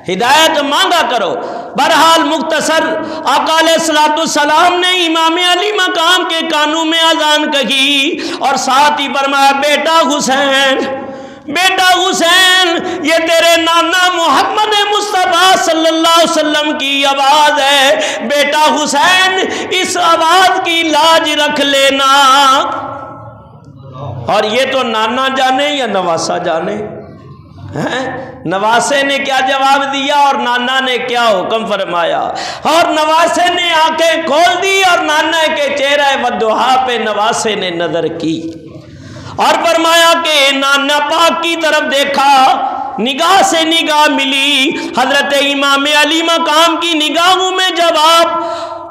ہدایت مانگا کرو۔ بہرحال مختصر آقا علیہ الصلوۃ والسلام نے امام علی مقام کے کانوں میں اذان کہی اور ساتھ ہی فرمایا بیٹا حسین، بیٹا حسین، یہ تیرے نانا محمد مصطفیٰ صلی اللہ علیہ وسلم کی آواز ہے، بیٹا حسین اس آواز کی لاج رکھ لینا۔ اور یہ تو نانا جانے یا نواسا جانے، نواسے نے کیا جواب دیا اور نانا نے کیا حکم فرمایا، اور نواسے نے آنکھیں کھول دی اور نانا کے چہرہ والضحیٰ پہ نواسے نے نظر کی اور فرمایا کہ نانا پاک کی طرف دیکھا، نگاہ سے نگاہ ملی، حضرت امام علی مقام کی نگاہوں میں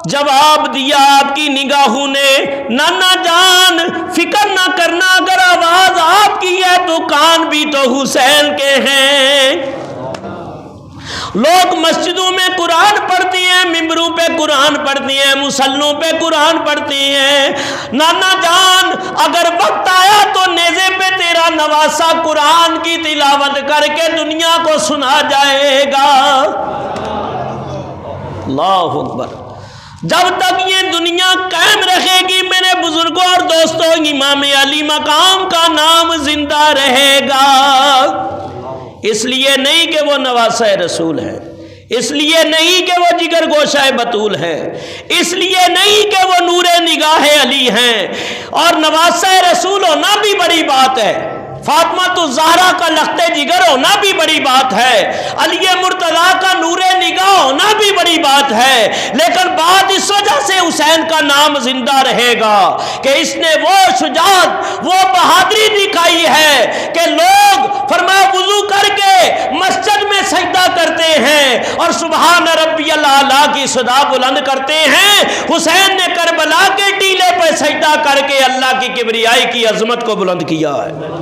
جواب دیا آپ کی نگاہوں نے، نانا جان فکر نہ کرنا، اگر آواز آپ کی ہے تو کان بھی تو حسین کے ہیں۔ لوگ مسجدوں میں قرآن پڑھتے ہیں، ممبروں پہ قرآن پڑھتے ہیں، مصلوں پہ قرآن پڑھتے ہیں، نانا جان اگر وقت آیا تو نیزے پہ تیرا نواسا قرآن کی تلاوت کر کے دنیا کو سنا جائے گا۔ اللہ اکبر۔ جب تک یہ دنیا قائم رہے گی میرے بزرگوں اور دوستوں، امام علی مقام کا نام زندہ رہے گا۔ اس لیے نہیں کہ وہ نواسہ رسول ہے، اس لیے نہیں کہ وہ جگر گوشہ بطول ہے، اس لیے نہیں کہ وہ نور نگاہ علی ہیں، اور نواسہ رسول ہونا بھی بڑی بات ہے، فاطمہ الزہرا کا لخت جگر ہونا بھی بڑی بات ہے، علی مرتضیٰ کا نور نگاہ ہونا بھی بڑی بات شجاعت ہے، لیکن بات اس وجہ سے حسین کا نام زندہ رہے گا کہ اس نے وہ شجاعت، وہ بہادری دکھائی ہے کہ لوگ فرمایا وضو کر کے مسجد میں سجدہ کرتے ہیں اور سبحان ربی الاعلیٰ کی صدا بلند کرتے ہیں، حسین نے کربلا کے ٹیلے پر سجدہ کر کے اللہ کی کبریائی کی عظمت کو بلند کیا ہے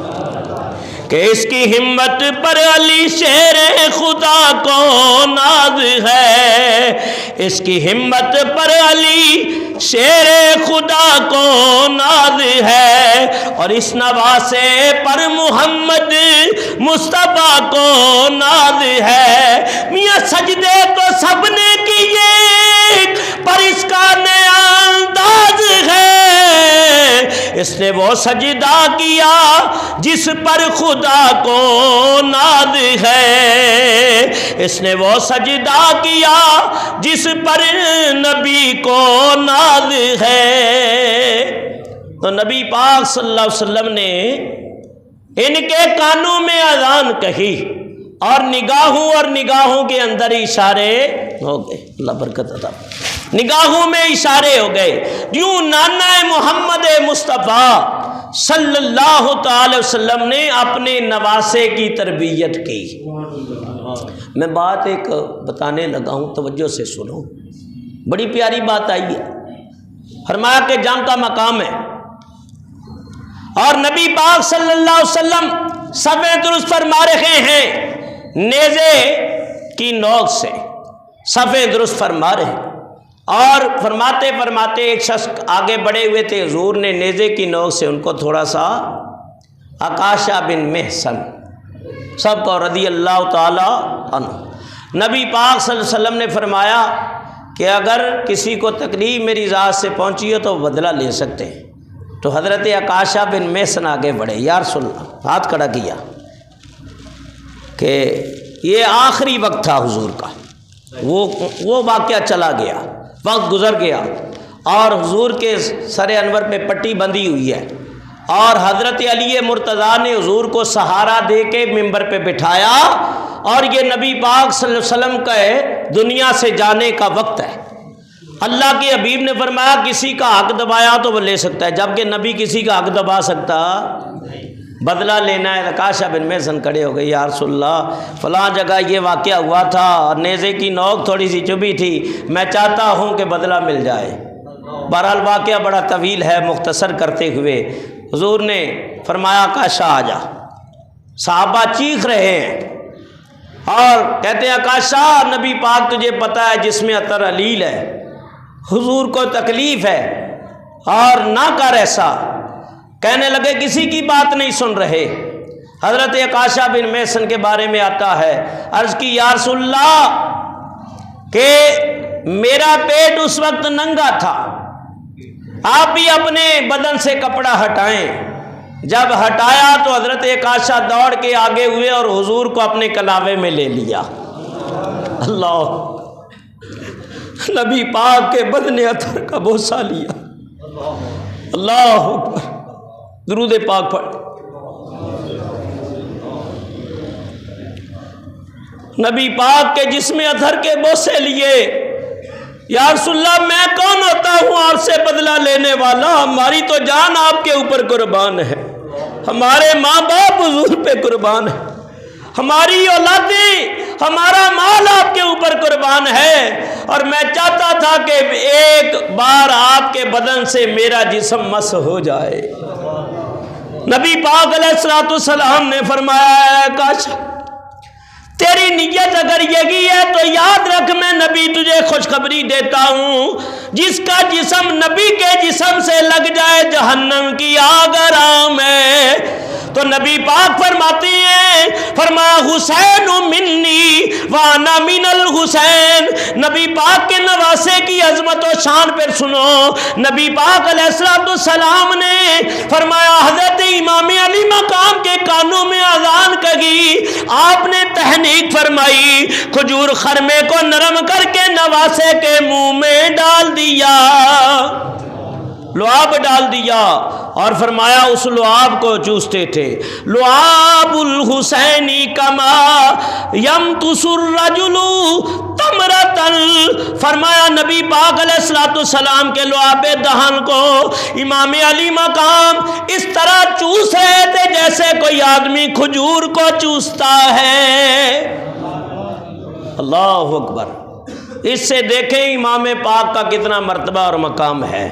کہ اس کی ہمت پر علی شیر خدا کو ناز ہے، اس کی ہمت پر علی شیر خدا کو ناز ہے، اور اس نواسے پر محمد مصطفیٰ کو ناز ہے۔ میاں سجدے تو سب نے کیے پر اس کا نیا انداز ہے، اس نے وہ سجدہ کیا جس پر خدا کو ناز ہے، اس نے وہ سجدہ کیا جس پر نبی کو ناز ہے۔ تو نبی پاک صلی اللہ علیہ وسلم نے ان کے کانوں میں اذان کہی اور نگاہوں کے اندر اشارے ہو گئے، اللہ برکت عطا، نگاہوں میں اشارے ہو گئے، یوں نانا محمد مصطفیٰ صلی اللہ تعالی وسلم نے اپنے نواسے کی تربیت کی۔ میں بات ایک بتانے لگا ہوں، توجہ سے سنو، بڑی پیاری بات آئی ہے۔ فرمایا کہ جنگ کا مقام ہے اور نبی پاک صلی اللہ علیہ وسلم صفیں درست فرما رہے ہیں، نیزے کی نوک سے صفیں درست فرما رہے ہیں، اور فرماتے فرماتے ایک شخص آگے بڑھے ہوئے تھے، حضور نے نیزے کی نوک سے ان کو تھوڑا سا، عکاشہ بن محصن سب کو رضی اللہ تعالی عنہ، نبی پاک صلی اللہ علیہ وسلم نے فرمایا کہ اگر کسی کو تکلیف میری ذات سے پہنچی ہو تو بدلہ لے سکتے ہیں۔ تو حضرت عکاشہ بن محصن آگے بڑھے، یا رسول اللہ، ہاتھ کھڑا کیا کہ یہ آخری وقت تھا حضور کا، وہ واقعہ چلا گیا، وقت گزر گیا اور حضور کے سر انور پہ پٹی بندھی ہوئی ہے، اور حضرت علی مرتضیٰ نے حضور کو سہارا دے کے ممبر پہ بٹھایا، اور یہ نبی پاک صلی اللہ علیہ وسلم کا دنیا سے جانے کا وقت ہے۔ اللہ کے حبیب نے فرمایا کسی کا حق دبایا تو وہ لے سکتا ہے، جبکہ نبی کسی کا حق دبا سکتا، بدلہ لینا ہے۔ عکاشہ بن محصن کھڑے ہو گئے، یا رسول اللہ فلاں جگہ یہ واقعہ ہوا تھا اور نیزے کی نوک تھوڑی سی چبھی تھی، میں چاہتا ہوں کہ بدلہ مل جائے۔ بہرحال واقعہ بڑا طویل ہے، مختصر کرتے ہوئے حضور نے فرمایا عکاشہ آ جا۔ صحابہ چیخ رہے ہیں اور کہتے ہیں عکاشہ نبی پاک تجھے پتہ ہے جس میں عطر علیل ہے، حضور کو تکلیف ہے اور نہ کر ایسا۔ کہنے لگے کسی کی بات نہیں سن رہے۔ حضرت عکاشہ بن محصن کے بارے میں آتا ہے، عرض کی یا رسول اللہ کہ میرا پیٹ اس وقت ننگا تھا، آپ بھی اپنے بدن سے کپڑا ہٹائیں۔ جب ہٹایا تو حضرت عکاشہ دوڑ کے آگے ہوئے اور حضور کو اپنے کلاوے میں لے لیا۔ اللہ، نبی پاک کے بدن اطہر کا بوسہ لیا۔ اللہ اکبر، درود پاک پڑھ۔ نبی پاک کے جسم اطہر کے بوسے لیے۔ یا رسول اللہ میں کون ہوتا ہوں آپ سے بدلہ لینے والا، ہماری تو جان آپ کے اوپر قربان ہے، ہمارے ماں باپ حضور پہ قربان ہے، ہماری اولادیں، ہمارا مال آپ کے اوپر قربان ہے، اور میں چاہتا تھا کہ ایک بار آپ کے بدن سے میرا جسم مس ہو جائے۔ نبی پاک علیہ السلام نے فرمایا کاش تیری نیت اگر یہی ہے تو یاد رکھ میں نبی تجھے خوشخبری دیتا ہوں، جس کا جسم نبی کے جسم سے لگ جائے جہنم کی آگ حرام ہے۔ تو نبی پاک فرماتے ہیں، فرمایا حسین منی وانا من الحسین۔ نبی پاک کے نواسے کی عظمت و شان پر سنو، نبی پاک علیہ السلام نے فرمایا حضرت امام علی مقام کے کانوں میں اذان کہی، آپ نے تحنیک فرمائی، کھجور خرمے کو نرم کر کے نواسے کے منہ میں ڈال دیا، لعاب ڈال دیا، اور فرمایا اس لعاب کو چوستے تھے۔ لعاب الحسینی کما یمتس الرجل تمرۃ فرمایا نبی پاک علیہ الصلوۃ والسلام کے لعاب دہن کو امام علی مقام اس طرح چوس رہے تھے جیسے کوئی آدمی کھجور کو چوستا ہے۔ اللہ اکبر۔ اس سے دیکھیں امام پاک کا کتنا مرتبہ اور مقام ہے،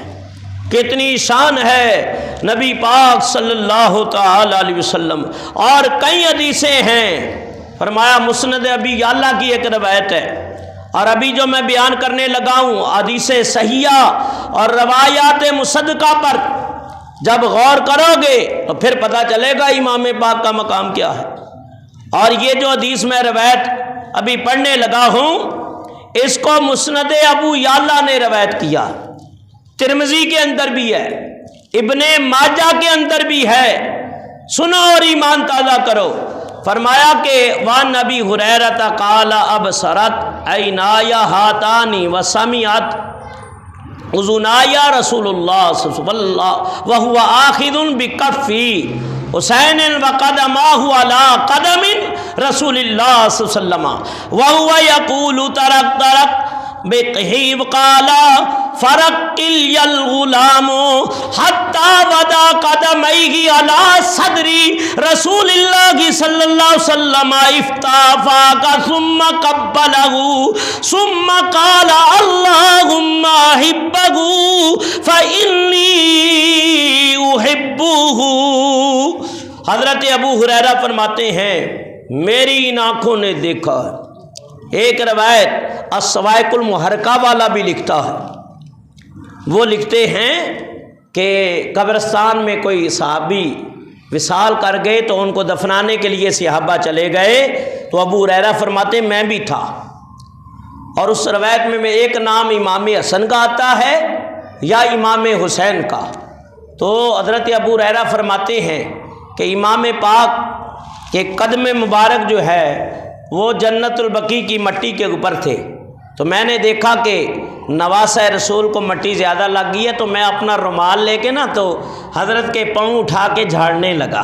کتنی شان ہے نبی پاک صلی اللہ تعالی علیہ وسلم۔ اور کئی حدیثیں ہیں، فرمایا مسند ابی یعلا کی ایک روایت ہے، اور ابھی جو میں بیان کرنے لگا ہوں حدیث صحیحہ اور روایات مصدقہ پر جب غور کرو گے تو پھر پتہ چلے گا امام پاک کا مقام کیا ہے۔ اور یہ جو حدیث میں روایت ابھی پڑھنے لگا ہوں اس کو مسند ابو یعلا نے روایت کیا، ترمذی کے اندر بھی ہے، ابن ماجہ کے اندر بھی ہے۔ سنو اور ایمان تازہ کرو۔ فرمایا کہ وان نبی ہریرہ قال ابصرت عینای ہاتانی وسمعت اذنای رسول اللہ صلی اللہ علیہ وسلم وهو آخذ بکفی حسین وقدمہ علی قدم رسول اللہ صلی اللہ علیہ وسلم وهو یقول ترک ترک بقہیب قال فرق الغلام حتی وضع قدمیہ علی صدر رسول اللہ صلی اللہ علیہ وسلم افتافاک ثم قبلہ ثم قال اللہم احبہ فإنی احبہ۔ حضرت ابو ہریرہ فرماتے ہیں میری ان آنکھوں نے دیکھا۔ ایک روایت الصواعق المحرقہ والا بھی لکھتا ہے، وہ لکھتے ہیں کہ قبرستان میں کوئی صحابی وصال کر گئے تو ان کو دفنانے کے لیے صحابہ چلے گئے، تو ابو ہریرہ فرماتے میں بھی تھا، اور اس روایت میں ایک نام امام حسن کا آتا ہے یا امام حسین کا۔ تو حضرت ابو ہریرہ فرماتے ہیں کہ امام پاک کے قدم مبارک جو ہے وہ جنت البقیع کی مٹی کے اوپر تھے، تو میں نے دیکھا کہ نواسہ رسول کو مٹی زیادہ لگ گئی ہے، تو میں اپنا رومال لے کے نا تو حضرت کے پاؤں اٹھا کے جھاڑنے لگا،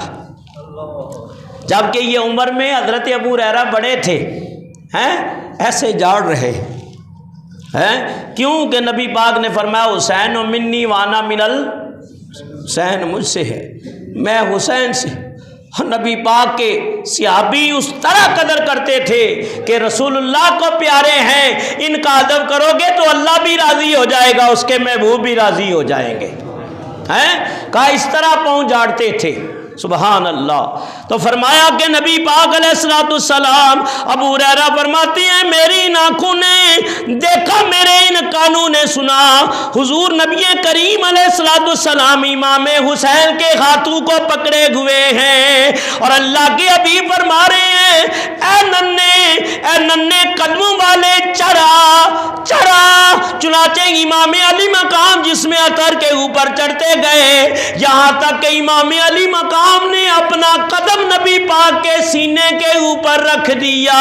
جبکہ یہ عمر میں حضرت ابو ہریرہ بڑے تھے، ایسے جھاڑ رہے ہیں، کیوں کہ نبی پاک نے فرمایا حسین منی وانا من الحسین، مجھ سے ہے میں حسین سے۔ نبی پاک کے صحابی اس طرح قدر کرتے تھے کہ رسول اللہ کو پیارے ہیں، ان کا ادب کرو گے تو اللہ بھی راضی ہو جائے گا، اس کے محبوب بھی راضی ہو جائیں گے، کہا اس طرح پاؤں جھاڑتے تھے۔ سبحان اللہ۔ تو فرمایا کہ نبی پاک علیہ الصلوۃ والسلام، ابو ہریرہ فرماتے ہیں میری ان آنکھوں نے دیکھا، میرے ان کانوں نے سنا، حضور نبی کریم علیہ الصلوۃ والسلام امام حسین کے ہاتھوں کو پکڑے ہوئے ہیں، اور اللہ کے حبیب فرما رہے ہیں اے ننے قدموں والے چڑھا۔ چنانچہ امام علی مقام جس میں عطر کے اوپر چڑھتے گئے، یہاں تک کہ امام علی مقام نے اپنا قدم نبی پاک کے سینے کے اوپر رکھ دیا۔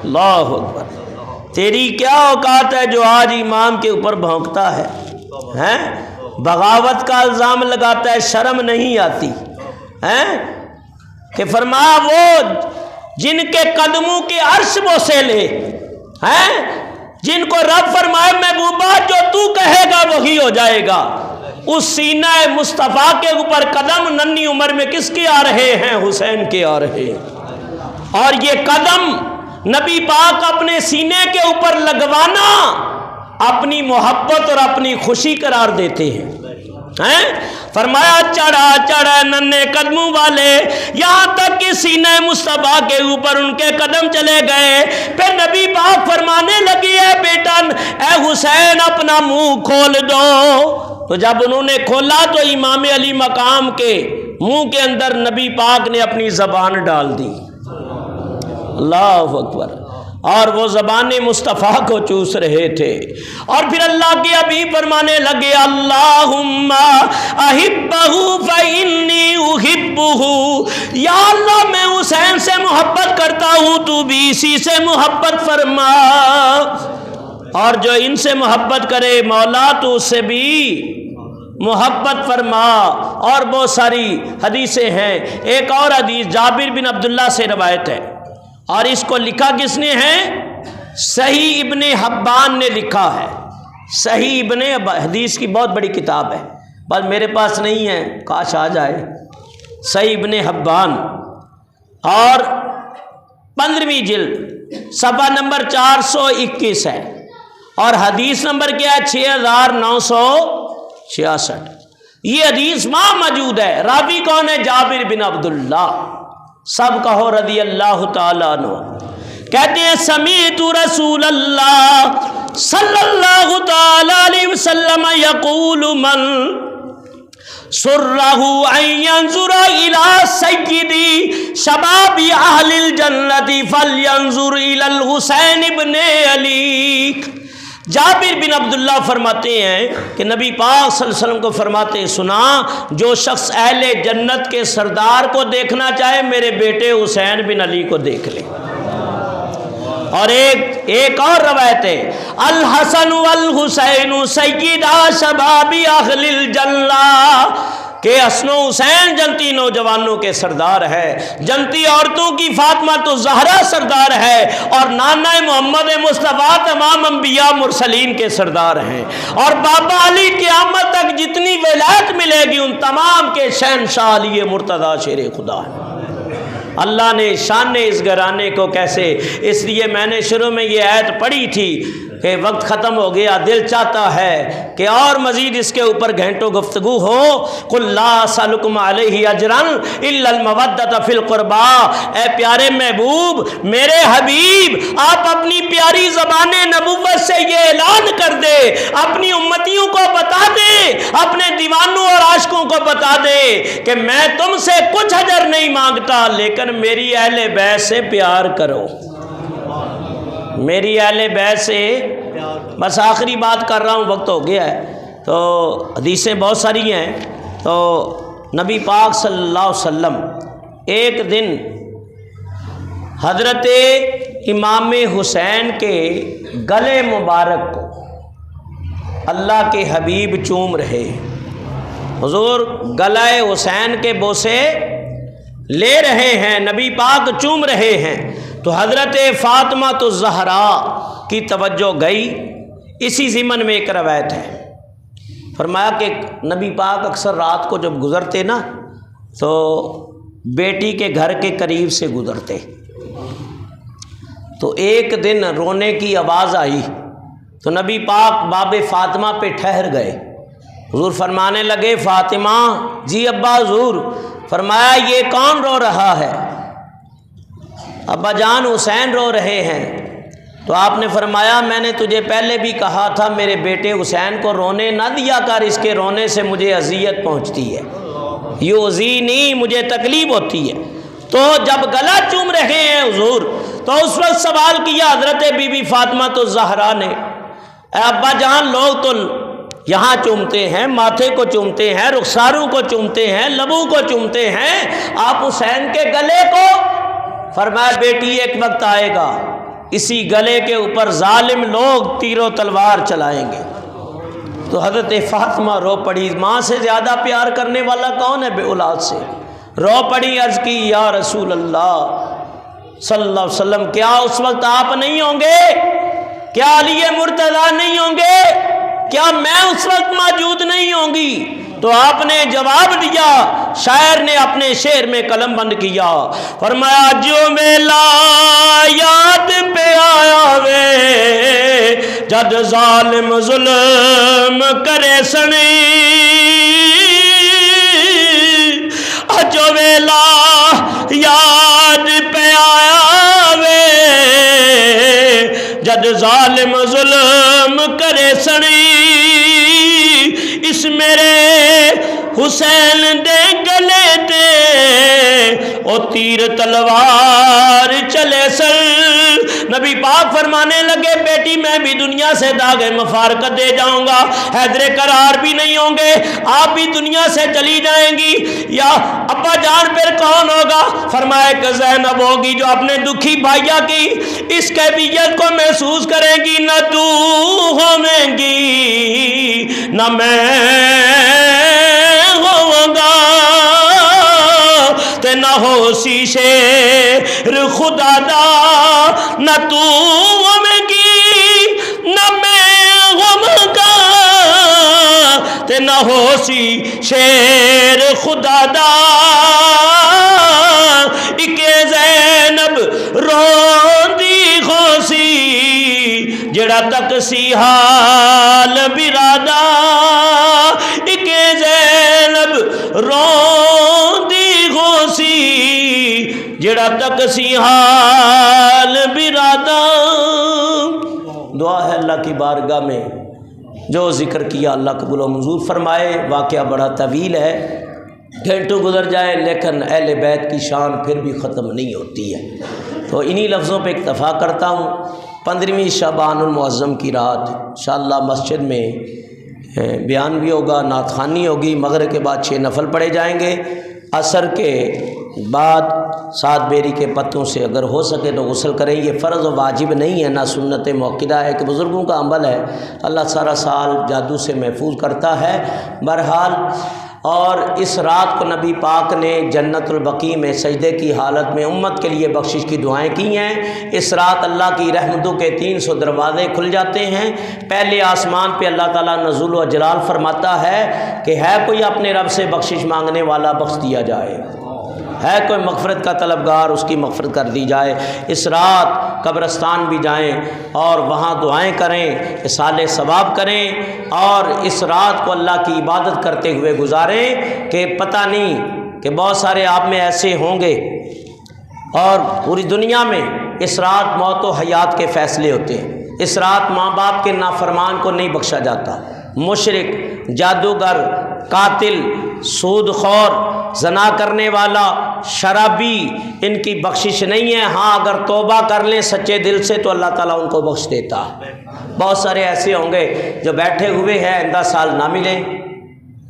اللہ اکبر۔ تیری کیا اوقات ہے جو آج امام کے اوپر بھونکتا ہے، بغاوت کا الزام لگاتا ہے، شرم نہیں آتی، کہ فرمایا وہ جن کے قدموں کے عرش بوسے لے، جن کو رب فرمائے محبوبہ جو تو کہے گا وہی ہو جائے گا، اس سینہ مصطفیٰ کے اوپر قدم ننھی عمر میں کس کے آ رہے ہیں؟ حسین کے آ رہے ہیں۔ اور یہ قدم نبی پاک اپنے سینے کے اوپر لگوانا اپنی محبت اور اپنی خوشی قرار دیتے ہیں۔ فرمایا چڑھا ننے قدموں والے، یہاں تک کہ سینہ مصطفیٰ کے اوپر ان کے قدم چلے گئے۔ پھر نبی پاک فرمانے لگی ہے بیٹا اے حسین اپنا منہ کھول دو۔ تو جب انہوں نے کھولا تو امام علی مقام کے منہ کے اندر نبی پاک نے اپنی زبان ڈال دی۔ اللہ اکبر۔ اور وہ زبان مصطفیٰ کو چوس رہے تھے، اور پھر اللہ کے حبیب فرمانے لگے اللہم احبہ فإنی احبہ، یا اللہ میں حسین سے محبت کرتا ہوں، تو بھی اسی سے محبت فرما، اور جو ان سے محبت کرے مولا تو اس سے بھی محبت فرما۔ اور بہت ساری حدیثیں ہیں، ایک اور حدیث جابر بن عبداللہ سے روایت ہے، اور اس کو لکھا کس نے ہے؟ صحیح ابن حبان نے لکھا ہے، صحیح ابن حدیث کی بہت بڑی کتاب ہے، بس میرے پاس نہیں ہے، کاش آ جائے، صحیح ابن حبان، اور 15ویں جلد صفحہ نمبر 421 ہے، اور حدیث نمبر کیا ہے 6966۔ یہ حدیث وہاں موجود ہے۔ راوی کون ہے؟ جابر بن عبداللہ، سب کہو رضی اللہ تعالیٰ عنہ۔ کہتے ہیں سمیعت رسول اللہ صلی اللہ تعالیٰ علیہ وسلم یقول من سرہ ان ینظر الی سیدی شباب اہل الجنت فلینظر الی الحسین ابن علی۔ جابر بن عبداللہ فرماتے ہیں کہ نبی پاک صلی اللہ علیہ وسلم کو فرماتے سنا، جو شخص اہل جنت کے سردار کو دیکھنا چاہے میرے بیٹے حسین بن علی کو دیکھ لے۔ اور ایک اور روایت ہے الحسن والحسین سیدا شباب اہل الجنہ، کہ حسن و حسین جنتی نوجوانوں کے سردار ہے، جنتی عورتوں کی فاطمہ تو زہرا سردار ہے، اور نانا محمد مصطفیٰ تمام انبیاء مرسلین کے سردار ہیں، اور بابا علی قیامت تک جتنی ولایت ملے گی ان تمام کے شہنشاہ علی مرتضیٰ شیر خدا ہے۔ اللہ نے شان اس گھرانے کو کیسے، اس لیے میں نے شروع میں یہ آیت پڑھی تھی کہ وقت ختم ہو گیا، دل چاہتا ہے کہ اور مزید اس کے اوپر گھنٹوں گفتگو ہو۔ قل لا اسألکم علیہ اجرا الا المودۃ فی القربى، اے پیارے محبوب، میرے حبیب، آپ اپنی پیاری زبان نبوت سے یہ اعلان کر دے، اپنی امتیوں کو بتا دے، اپنے دیوانوں اور عاشقوں کو بتا دے کہ میں تم سے کچھ اجر نہیں مانگتا، لیکن میری اہل بیت سے پیار کرو، میری اہل بیت سے۔ بس آخری بات کر رہا ہوں، وقت ہو گیا ہے، تو حدیثیں بہت ساری ہیں۔ تو نبی پاک صلی اللہ علیہ وسلم ایک دن حضرت امام حسین کے گلے مبارک کو اللہ کے حبیب چوم رہے، حضور گلے حسین کے بوسے لے رہے ہیں، نبی پاک چوم رہے ہیں، تو حضرت فاطمہ تو زہرا کی توجہ گئی۔ اسی ضمن میں ایک روایت ہے، فرمایا کہ نبی پاک اکثر رات کو جب گزرتے نا تو بیٹی کے گھر کے قریب سے گزرتے، تو ایک دن رونے کی آواز آئی تو نبی پاک باب فاطمہ پہ ٹھہر گئے، حضور فرمانے لگے فاطمہ، جی ابا حضور۔ فرمایا یہ کون رو رہا ہے؟ ابا جان حسین رو رہے ہیں۔ تو آپ نے فرمایا میں نے تجھے پہلے بھی کہا تھا میرے بیٹے حسین کو رونے نہ دیا کر، اس کے رونے سے مجھے اذیت پہنچتی ہے، یؤذینی، مجھے تکلیف ہوتی ہے۔ تو جب گلا چوم رہے ہیں حضور، تو اس وقت سوال کیا حضرت بی بی فاطمہ تو زہرا نے، اے ابا جان لوگ تو یہاں چومتے ہیں، ماتھے کو چومتے ہیں، رخساروں کو چومتے ہیں، لبوں کو چومتے ہیں، آپ حسین کے گلے کو؟ فرمایا بیٹی ایک وقت آئے گا اسی گلے کے اوپر ظالم لوگ تیر و تلوار چلائیں گے۔ تو حضرت فاطمہ رو پڑی، ماں سے زیادہ پیار کرنے والا کون ہے بے اولاد سے؟ رو پڑی، عرض کی یا رسول اللہ صلی اللہ علیہ وسلم، کیا اس وقت آپ نہیں ہوں گے؟ کیا علی مرتضیٰ نہیں ہوں گے؟ کیا میں اس وقت موجود نہیں ہوں گی؟ تو آپ نے جواب دیا، شاعر نے اپنے شعر میں قلم بند کیا، فرمایا جو میلا یاد پہ آیا وے جد ظالم ظلم کرے سنی، جو میلا یاد پہ آیا وے جد ظالم ظلم کرے سنی، اس میرے حسین دے گلے تے او تیر تلوار چلے سر۔ نبی پاک فرمانے لگے بیٹی میں بھی دنیا سے داغ مفارقت دے جاؤں گا، حیدر قرار بھی نہیں ہوں گے، آپ بھی دنیا سے چلی جائیں گی، یا ابا جان پھر کون ہوگا؟ فرمایا کہ زینب ہوگی جو اپنے دکھی بھائیا کی اس کیفیت کو محسوس کریں گی، نہ تو ہویں گی نہ میں ہوں گا، تے نہ ہو سی شیر خدا دا، نہ تو ہویں گی ہو سی شیر خدا دا اکے زینب روندی ہو سی جڑا تک سی حال برادا اکے زینب روندی ہو سی جڑا تک سی حال برادا۔ دعا ہے اللہ کی بارگاہ میں جو ذکر کیا اللہ قبول و منظور فرمائے۔ واقعہ بڑا طویل ہے، گھنٹوں گزر جائے لیکن اہل بیت کی شان پھر بھی ختم نہیں ہوتی ہے، تو انہی لفظوں پہ اکتفا کرتا ہوں۔ 15ویں شعبان المعظم کی رات انشاءاللہ مسجد میں بیان بھی ہوگا، نعت خوانی ہوگی، مغرب کے بعد 6 نفل پڑھے جائیں گے، عصر کے بعد 7 بیری کے پتوں سے اگر ہو سکے تو غسل کریں۔ یہ فرض و واجب نہیں ہے، نہ سنت مؤکدہ ہے، کہ بزرگوں کا عمل ہے، اللہ سارا سال جادو سے محفوظ کرتا ہے۔ بہرحال اور اس رات کو نبی پاک نے جنت البقیع میں سجدے کی حالت میں امت کے لیے بخشش کی دعائیں کی ہیں۔ اس رات اللہ کی رحمتوں کے 300 دروازے کھل جاتے ہیں۔ پہلے آسمان پہ اللہ تعالیٰ نزول و جلال فرماتا ہے کہ ہے کوئی اپنے رب سے بخشش مانگنے والا، بخش دیا جائے، ہے کوئی مغفرت کا طلبگار، اس کی مغفرت کر دی جائے۔ اس رات قبرستان بھی جائیں اور وہاں دعائیں کریں، اصالِ ثواب کریں، اور اس رات کو اللہ کی عبادت کرتے ہوئے گزاریں کہ پتہ نہیں کہ بہت سارے آپ میں ایسے ہوں گے، اور پوری دنیا میں اس رات موت و حیات کے فیصلے ہوتے ہیں۔ اس رات ماں باپ کے نافرمان کو نہیں بخشا جاتا، مشرک، جادوگر، قاتل، سود خور، زنا کرنے والا، شرابی، ان کی بخشش نہیں ہے۔ ہاں اگر توبہ کر لیں سچے دل سے تو اللہ تعالیٰ ان کو بخش دیتا ہے۔ بہت سارے ایسے ہوں گے جو بیٹھے ہوئے ہیں، آئندہ سال نہ ملیں،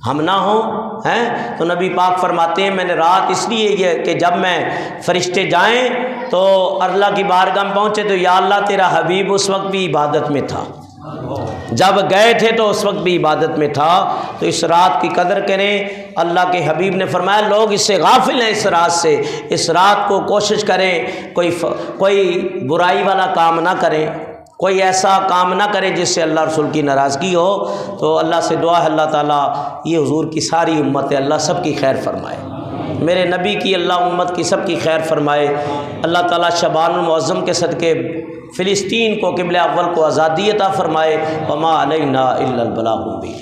ہم نہ ہوں ہیں، تو نبی پاک فرماتے ہیں میں نے رات اس لیے یہ کہ جب میں فرشتے جائیں تو اللہ کی بارگاہ میں پہنچے تو یا اللہ تیرا حبیب اس وقت بھی عبادت میں تھا، جب گئے تھے تو اس وقت بھی عبادت میں تھا۔ تو اس رات کی قدر کریں۔ اللہ کے حبیب نے فرمایا لوگ اس سے غافل ہیں، اس رات سے، اس رات کو کوشش کریں کوئی برائی والا کام نہ کریں، کوئی ایسا کام نہ کریں جس سے اللہ رسول کی ناراضگی ہو۔ تو اللہ سے دعا ہے اللہ تعالیٰ یہ حضور کی ساری امت ہے، اللہ سب کی خیر فرمائے، میرے نبی کی اللہ امت کی سب کی خیر فرمائے۔ اللہ تعالیٰ شعبان المعظم کے صدقے فلسطین کو قبلہ اول کو آزادی عطا فرمائے۔ وما علینا الا البلاغ المبین۔